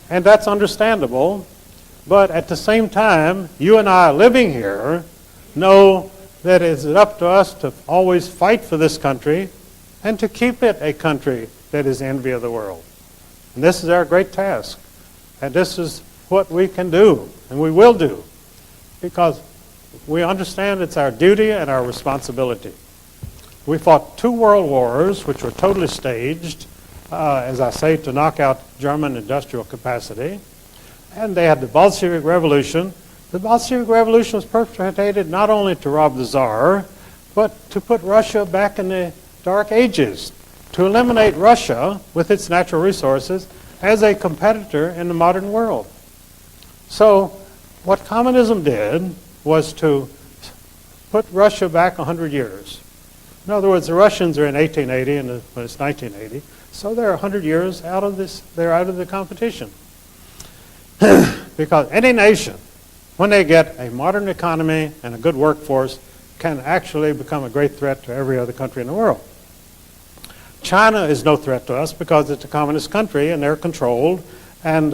And that's understandable But at the same time, you and I living here know that it's up to us to always fight for this country and to keep it a country that is the envy of the world. And this is our great task. And this is what we can do, and we will do, because we understand it's our duty and our responsibility. We fought 2 world wars, which were totally staged, as I say, to knock out German industrial capacity. And they had the Bolshevik Revolution. The Bolshevik Revolution was perpetrated not only to rob the Tsar, but to put Russia back in the Dark Ages, to eliminate Russia with its natural resources as a competitor in the modern world. So what communism did was to put Russia back 100 years. In other words, the Russians are in 1880 and when it's 1980, so they're 100 years out of this. They're out of the competition. Because any nation, when they get a modern economy and a good workforce, can actually become a great threat to every other country in the world. China is no threat to us because it's a communist country and they're controlled and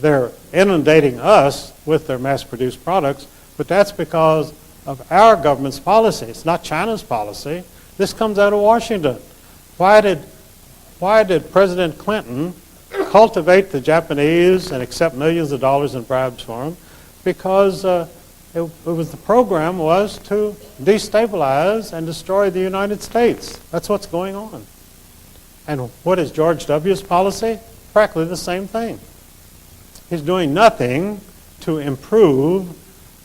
they're inundating us with their mass-produced products, but that's because of our government's policy. It's not China's policy. This comes out of Washington. Why did President Clinton cultivate the Japanese and accept millions of dollars in bribes for them? Because the program was to destabilize and destroy the United States. That's what's going on. And what is George W.'s policy? Practically the same thing. He's doing nothing to improve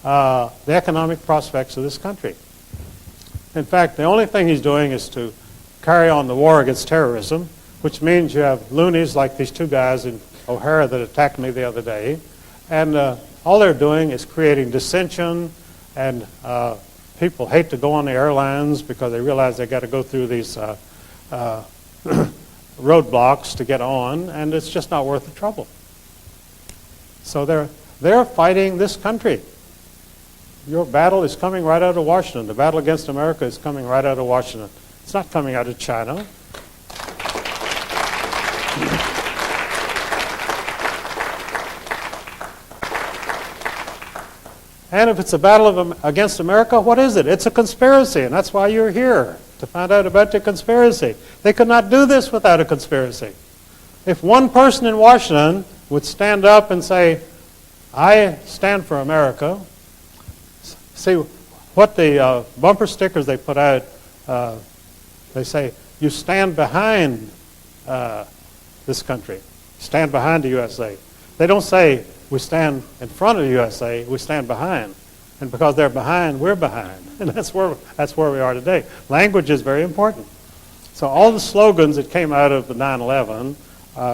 the economic prospects of this country. In fact, the only thing he's doing is to carry on the war against terrorism, which means you have loonies like these 2 guys in O'Hara that attacked me the other day, and all they're doing is creating dissension, and people hate to go on the airlines because they realize they've got to go through these roadblocks to get on, and it's just not worth the trouble. So they're fighting this country. Your battle is coming right out of Washington. The battle against America is coming right out of Washington. It's not coming out of China. And if it's a battle against America, what is it? It's a conspiracy, and that's why you're here, to find out about the conspiracy. They could not do this without a conspiracy. If one person in Washington would stand up and say, I stand for America, see what the bumper stickers they put out, they say, you stand behind this country, stand behind the USA. They don't say, we stand in front of the USA, we stand behind. And because they're behind, we're behind. And that's where we are today. Language is very important. So all the slogans that came out of the 9/11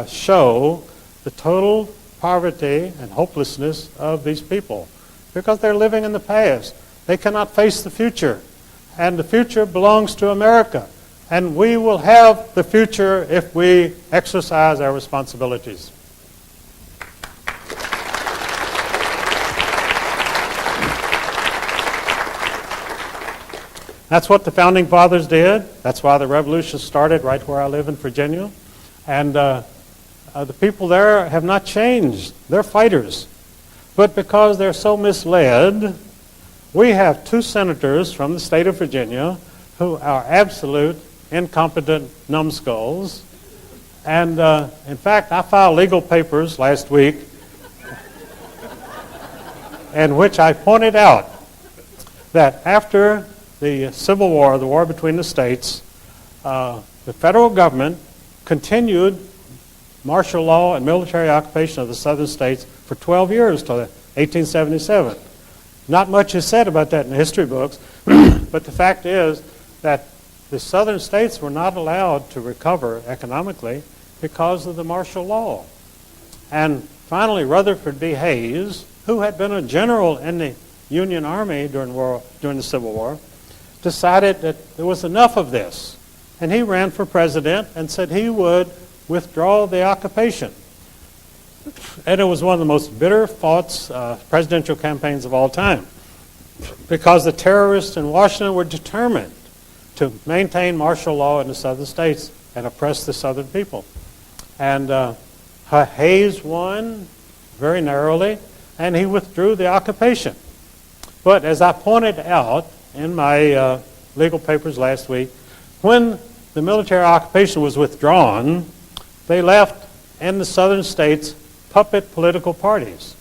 show the total poverty and hopelessness of these people because they're living in the past. They cannot face the future. And the future belongs to America. And we will have the future if we exercise our responsibilities. That's what the Founding Fathers did. That's why the revolution started right where I live in Virginia. And the people there have not changed. They're fighters. But because they're so misled, we have 2 senators from the state of Virginia who are absolute incompetent numbskulls. And in fact, I filed legal papers last week in which I pointed out that after the Civil War, the war between the states, the federal government continued martial law and military occupation of the southern states for 12 years till 1877. Not much is said about that in the history books, but the fact is that the southern states were not allowed to recover economically because of the martial law. And finally, Rutherford B. Hayes, who had been a general in the Union Army during the Civil War, decided that there was enough of this. And he ran for president and said he would withdraw the occupation. And it was one of the most bitter fought presidential campaigns of all time because the terrorists in Washington were determined to maintain martial law in the southern states and oppress the southern people. And Hayes won very narrowly, and he withdrew the occupation. But as I pointed out in my legal papers last week, when the military occupation was withdrawn, they left in the southern states puppet political parties,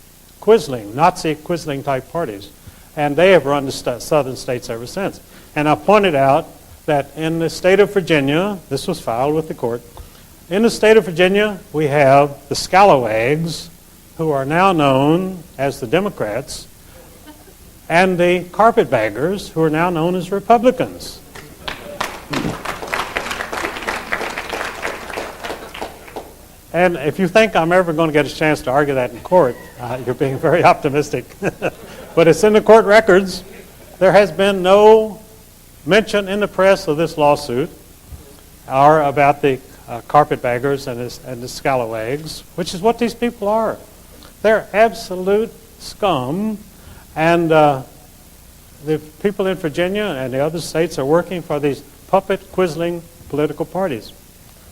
Nazi Quisling type parties, and they have run the southern states ever since. And I pointed out that in the state of Virginia, this was filed with the court, in the state of Virginia we have the scalawags, who are now known as the Democrats, and the carpetbaggers, who are now known as Republicans. And if you think I'm ever going to get a chance to argue that in court, you're being very optimistic. But it's in the court records. There has been no mention in the press of this lawsuit or about the carpetbaggers and the scalawags, which is what these people are. They're absolute scum, and the people in Virginia and the other states are working for these puppet Quisling political parties.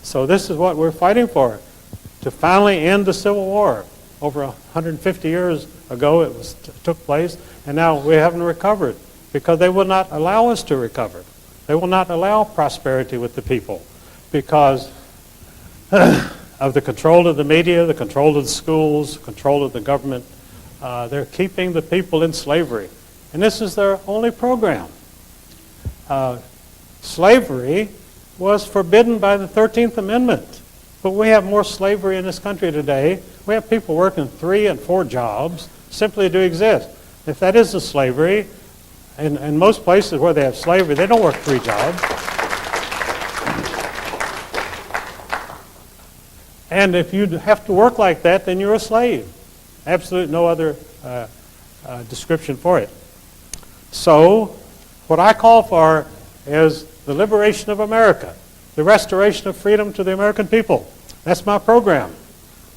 So this is what we're fighting for, to finally end the Civil War. Over 150 years ago it took place, and now we haven't recovered because they will not allow us to recover. They will not allow prosperity with the people because of the control of the media, the control of the schools, control of the government. They're keeping the people in slavery. And this is their only program. Slavery was forbidden by the 13th Amendment. But we have more slavery in this country today. We have people working 3 and 4 jobs simply to exist. If that isn't slavery, in most places where they have slavery, they don't work 3 jobs. And if you have to work like that, then you're a slave. Absolutely no other description for it. So what I call for is the liberation of America, the restoration of freedom to the American people. That's my program.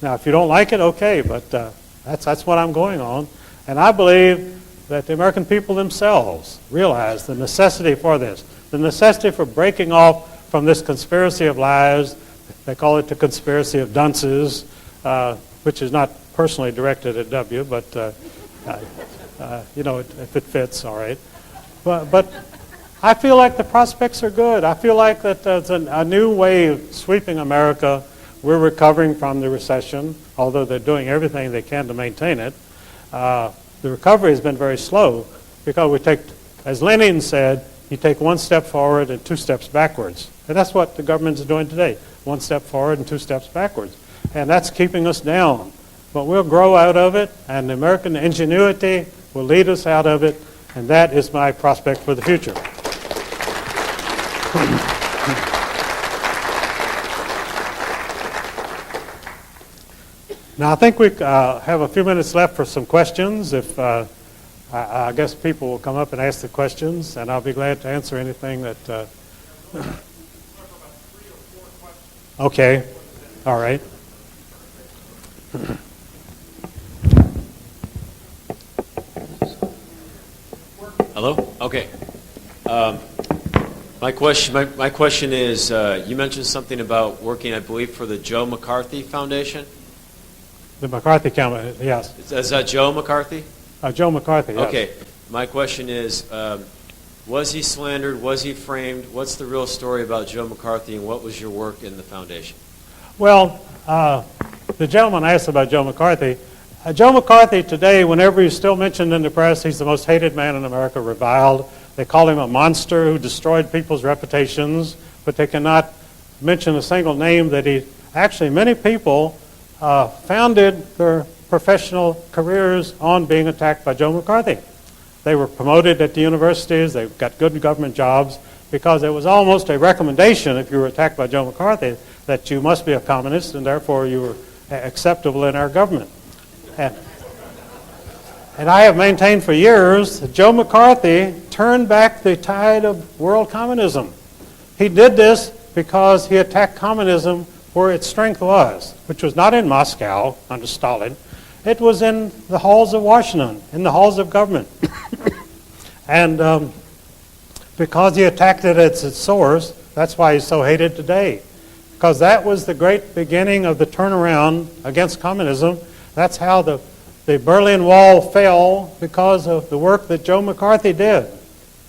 Now, if you don't like it, okay, but that's what I'm going on. And I believe that the American people themselves realize the necessity for this, the necessity for breaking off from this conspiracy of lies. They call it the conspiracy of dunces, which is not personally directed at W, but if it fits, all right. But I feel like the prospects are good. I feel like that there's a new wave sweeping America. We're recovering from the recession, although they're doing everything they can to maintain it. The recovery has been very slow because we take, as Lenin said, you take 1 step forward and 2 steps backwards. And that's what the government is doing today, 1 step forward and 2 steps backwards. And that's keeping us down. But we'll grow out of it, and the American ingenuity will lead us out of it, and that is my prospect for the future. Now, I think we have a few minutes left for some questions. If I guess people will come up and ask the questions, and I'll be glad to answer anything that... Okay. All right. Hello? Okay. My question is, you mentioned something about working, I believe, for the Joe McCarthy Foundation. The McCarthy Campaign, yes. Is that Joe McCarthy? Joe McCarthy, yes. Okay. My question is, was he slandered? Was he framed? What's the real story about Joe McCarthy, and what was your work in the foundation? Well, the gentleman asked about Joe McCarthy. Joe McCarthy today, whenever he's still mentioned in the press, he's the most hated man in America, reviled. They call him a monster who destroyed people's reputations, but they cannot mention a single name that he... Actually, many people founded their professional careers on being attacked by Joe McCarthy. They were promoted at the universities, they got good government jobs, because it was almost a recommendation, if you were attacked by Joe McCarthy, that you must be a communist, and therefore you were acceptable in our government. And I have maintained for years that Joe McCarthy turned back the tide of world communism. He did this because he attacked communism where its strength was, which was not in Moscow under Stalin. It was in the halls of Washington, in the halls of government. And because he attacked it at its source, that's why he's so hated today. Because that was the great beginning of the turnaround against communism. That's how the the Berlin Wall fell because of the work that Joe McCarthy did.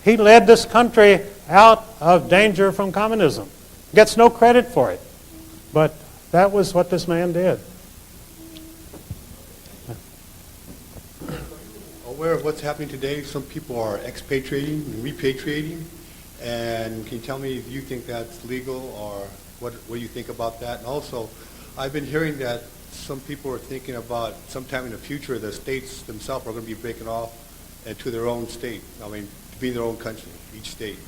He led this country out of danger from communism. Gets no credit for it. But that was what this man did. Aware of what's happening today? Some people are expatriating and repatriating. And can you tell me if you think that's legal or what do you think about that? And also, I've been hearing that some people are thinking about sometime in the future the states themselves are going to be breaking off to their own state. I mean, to be their own country, each state.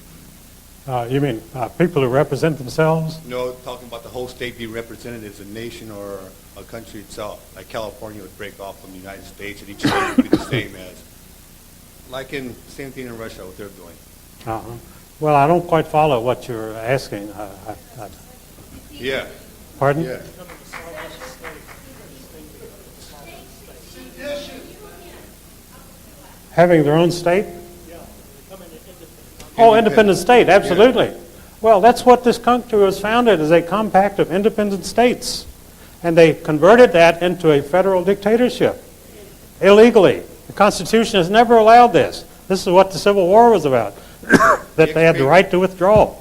You mean people who represent themselves? No, talking about the whole state being represented as a nation or a country itself. Like California would break off from the United States, and each state would be the same as, like in same thing in Russia, what they're doing. Uh-huh. Well, I don't quite follow what you're asking. Yeah. Pardon? Yeah. Having their own state? Oh, independent state, absolutely. Yeah. Well, that's what this country was founded, as a compact of independent states. And they converted that into a federal dictatorship, illegally. The Constitution has never allowed this. This is what the Civil War was about, that they had the right to withdraw,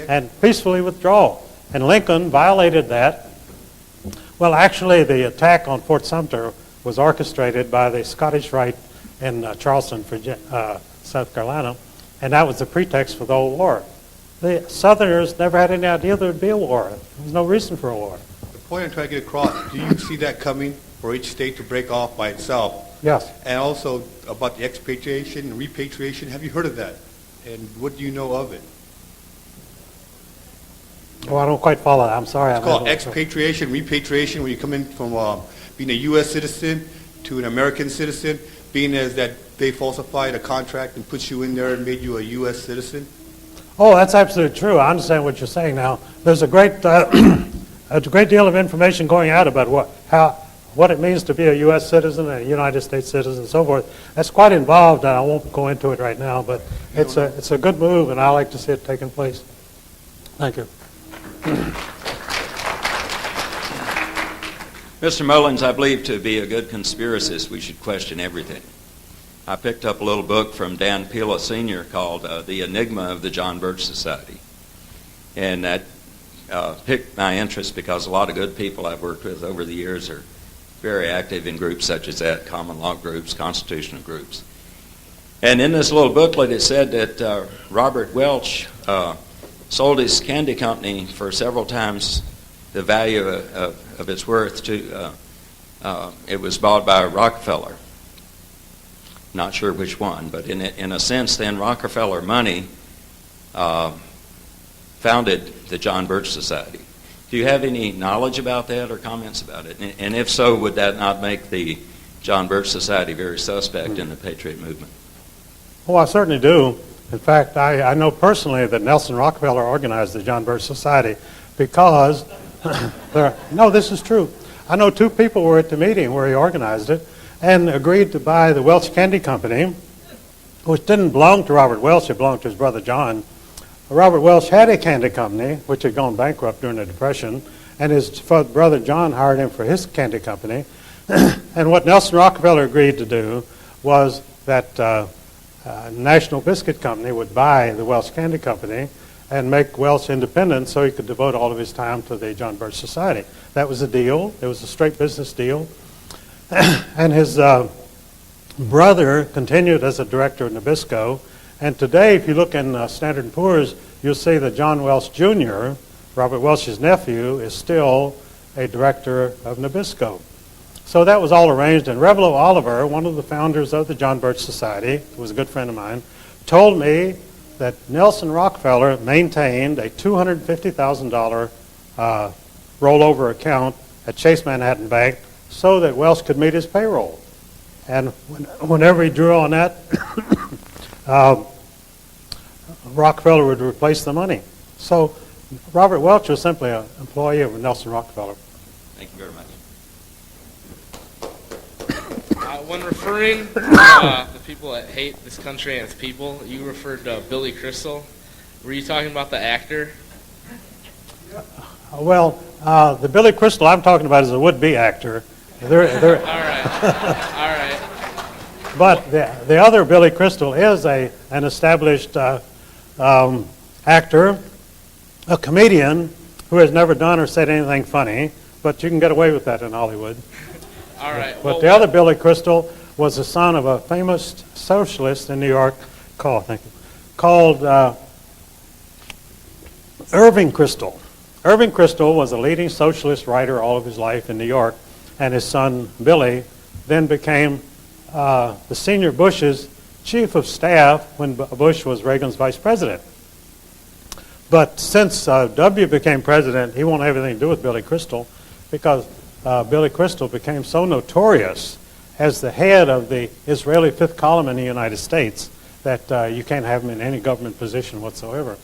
and peacefully withdraw. And Lincoln violated that. Well, actually, the attack on Fort Sumter was orchestrated by the Scottish Rite in Charleston, South Carolina, and that was the pretext for the whole war. The Southerners never had any idea there would be a war. There was no reason for a war. The point I'm trying to get across, do you see that coming for each state to break off by itself? Yes. And also about the expatriation and repatriation, have you heard of that? And what do you know of it? Oh, I don't quite follow that. I'm sorry. It's called expatriation, repatriation, when you come in from being a U.S. citizen to an American citizen, being as that they falsified a contract and put you in there and made you a U.S. citizen. Oh, that's absolutely true. I understand what you're saying now. There's a great deal of information going out about what it means to be a U.S. citizen and a United States citizen and so forth. That's quite involved, and I won't go into it right now, but it's a good move, and I like to see it taking place. Thank you. Mr. Mullins, I believe to be a good conspiracist, we should question everything. I picked up a little book from Dan Pila Sr. called The Enigma of the John Birch Society. And that piqued my interest because a lot of good people I've worked with over the years are very active in groups such as that, common law groups, constitutional groups. And in this little booklet it said that Robert Welch sold his candy company for several times the value of its worth to, it was bought by Rockefeller. Not sure which one, but in a sense then Rockefeller money founded the John Birch Society. Do you have any knowledge about that or comments about it? And if so, would that not make the John Birch Society very suspect in the Patriot movement? Oh, I certainly do. In fact, I know personally that Nelson Rockefeller organized the John Birch Society because, no, this is true. I know two people were at the meeting where he organized it and agreed to buy the Welch Candy Company, which didn't belong to Robert Welch, it belonged to his brother John. Robert Welch had a candy company, which had gone bankrupt during the Depression, and his brother John hired him for his candy company. And what Nelson Rockefeller agreed to do was that National Biscuit Company would buy the Welch Candy Company and make Welch independent so he could devote all of his time to the John Birch Society. That was a deal. It was a straight business deal. And his brother continued as a director of Nabisco. And today, if you look in Standard & Poor's, you'll see that John Welch Jr., Robert Welch's nephew, is still a director of Nabisco. So that was all arranged. And Revelo Oliver, one of the founders of the John Birch Society, who was a good friend of mine, told me that Nelson Rockefeller maintained a $250,000 rollover account at Chase Manhattan Bank so that Welch could meet his payroll. And whenever he drew on that, Rockefeller would replace the money. So Robert Welch was simply an employee of Nelson Rockefeller. Thank you very much. When referring to the people that hate this country and its people, you referred to Billy Crystal. Were you talking about the actor? Well, the Billy Crystal I'm talking about is a would-be actor. All right. All right. But the other Billy Crystal is an established actor, a comedian who has never done or said anything funny, but you can get away with that in Hollywood. All right. But the other Billy Crystal was the son of a famous socialist in New York called Irving Kristol. Irving Kristol was a leading socialist writer all of his life in New York, and his son Billy then became the senior Bush's chief of staff when Bush was Reagan's vice president. But since W became president, he won't have anything to do with Billy Crystal because Billy Crystal became so notorious as the head of the Israeli fifth column in the United States that you can't have him in any government position whatsoever.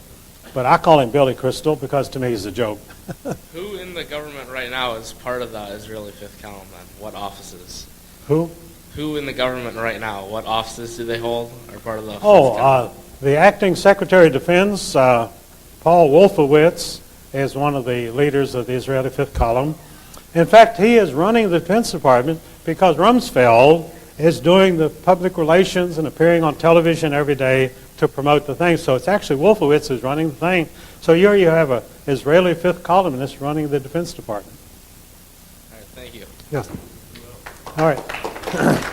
But I call him Billy Crystal because to me he's a joke. Who in the government right now is part of the Israeli fifth column then? What offices? Who? Who in the government right now? What offices do they hold? Are part of the fifth column? The acting Secretary of Defense, Paul Wolfowitz, is one of the leaders of the Israeli fifth column. In fact, he is running the Defense Department because Rumsfeld is doing the public relations and appearing on television every day to promote the thing. So it's actually Wolfowitz who's running the thing. So here you have an Israeli fifth columnist running the Defense Department. All right, thank you. Yes. All right.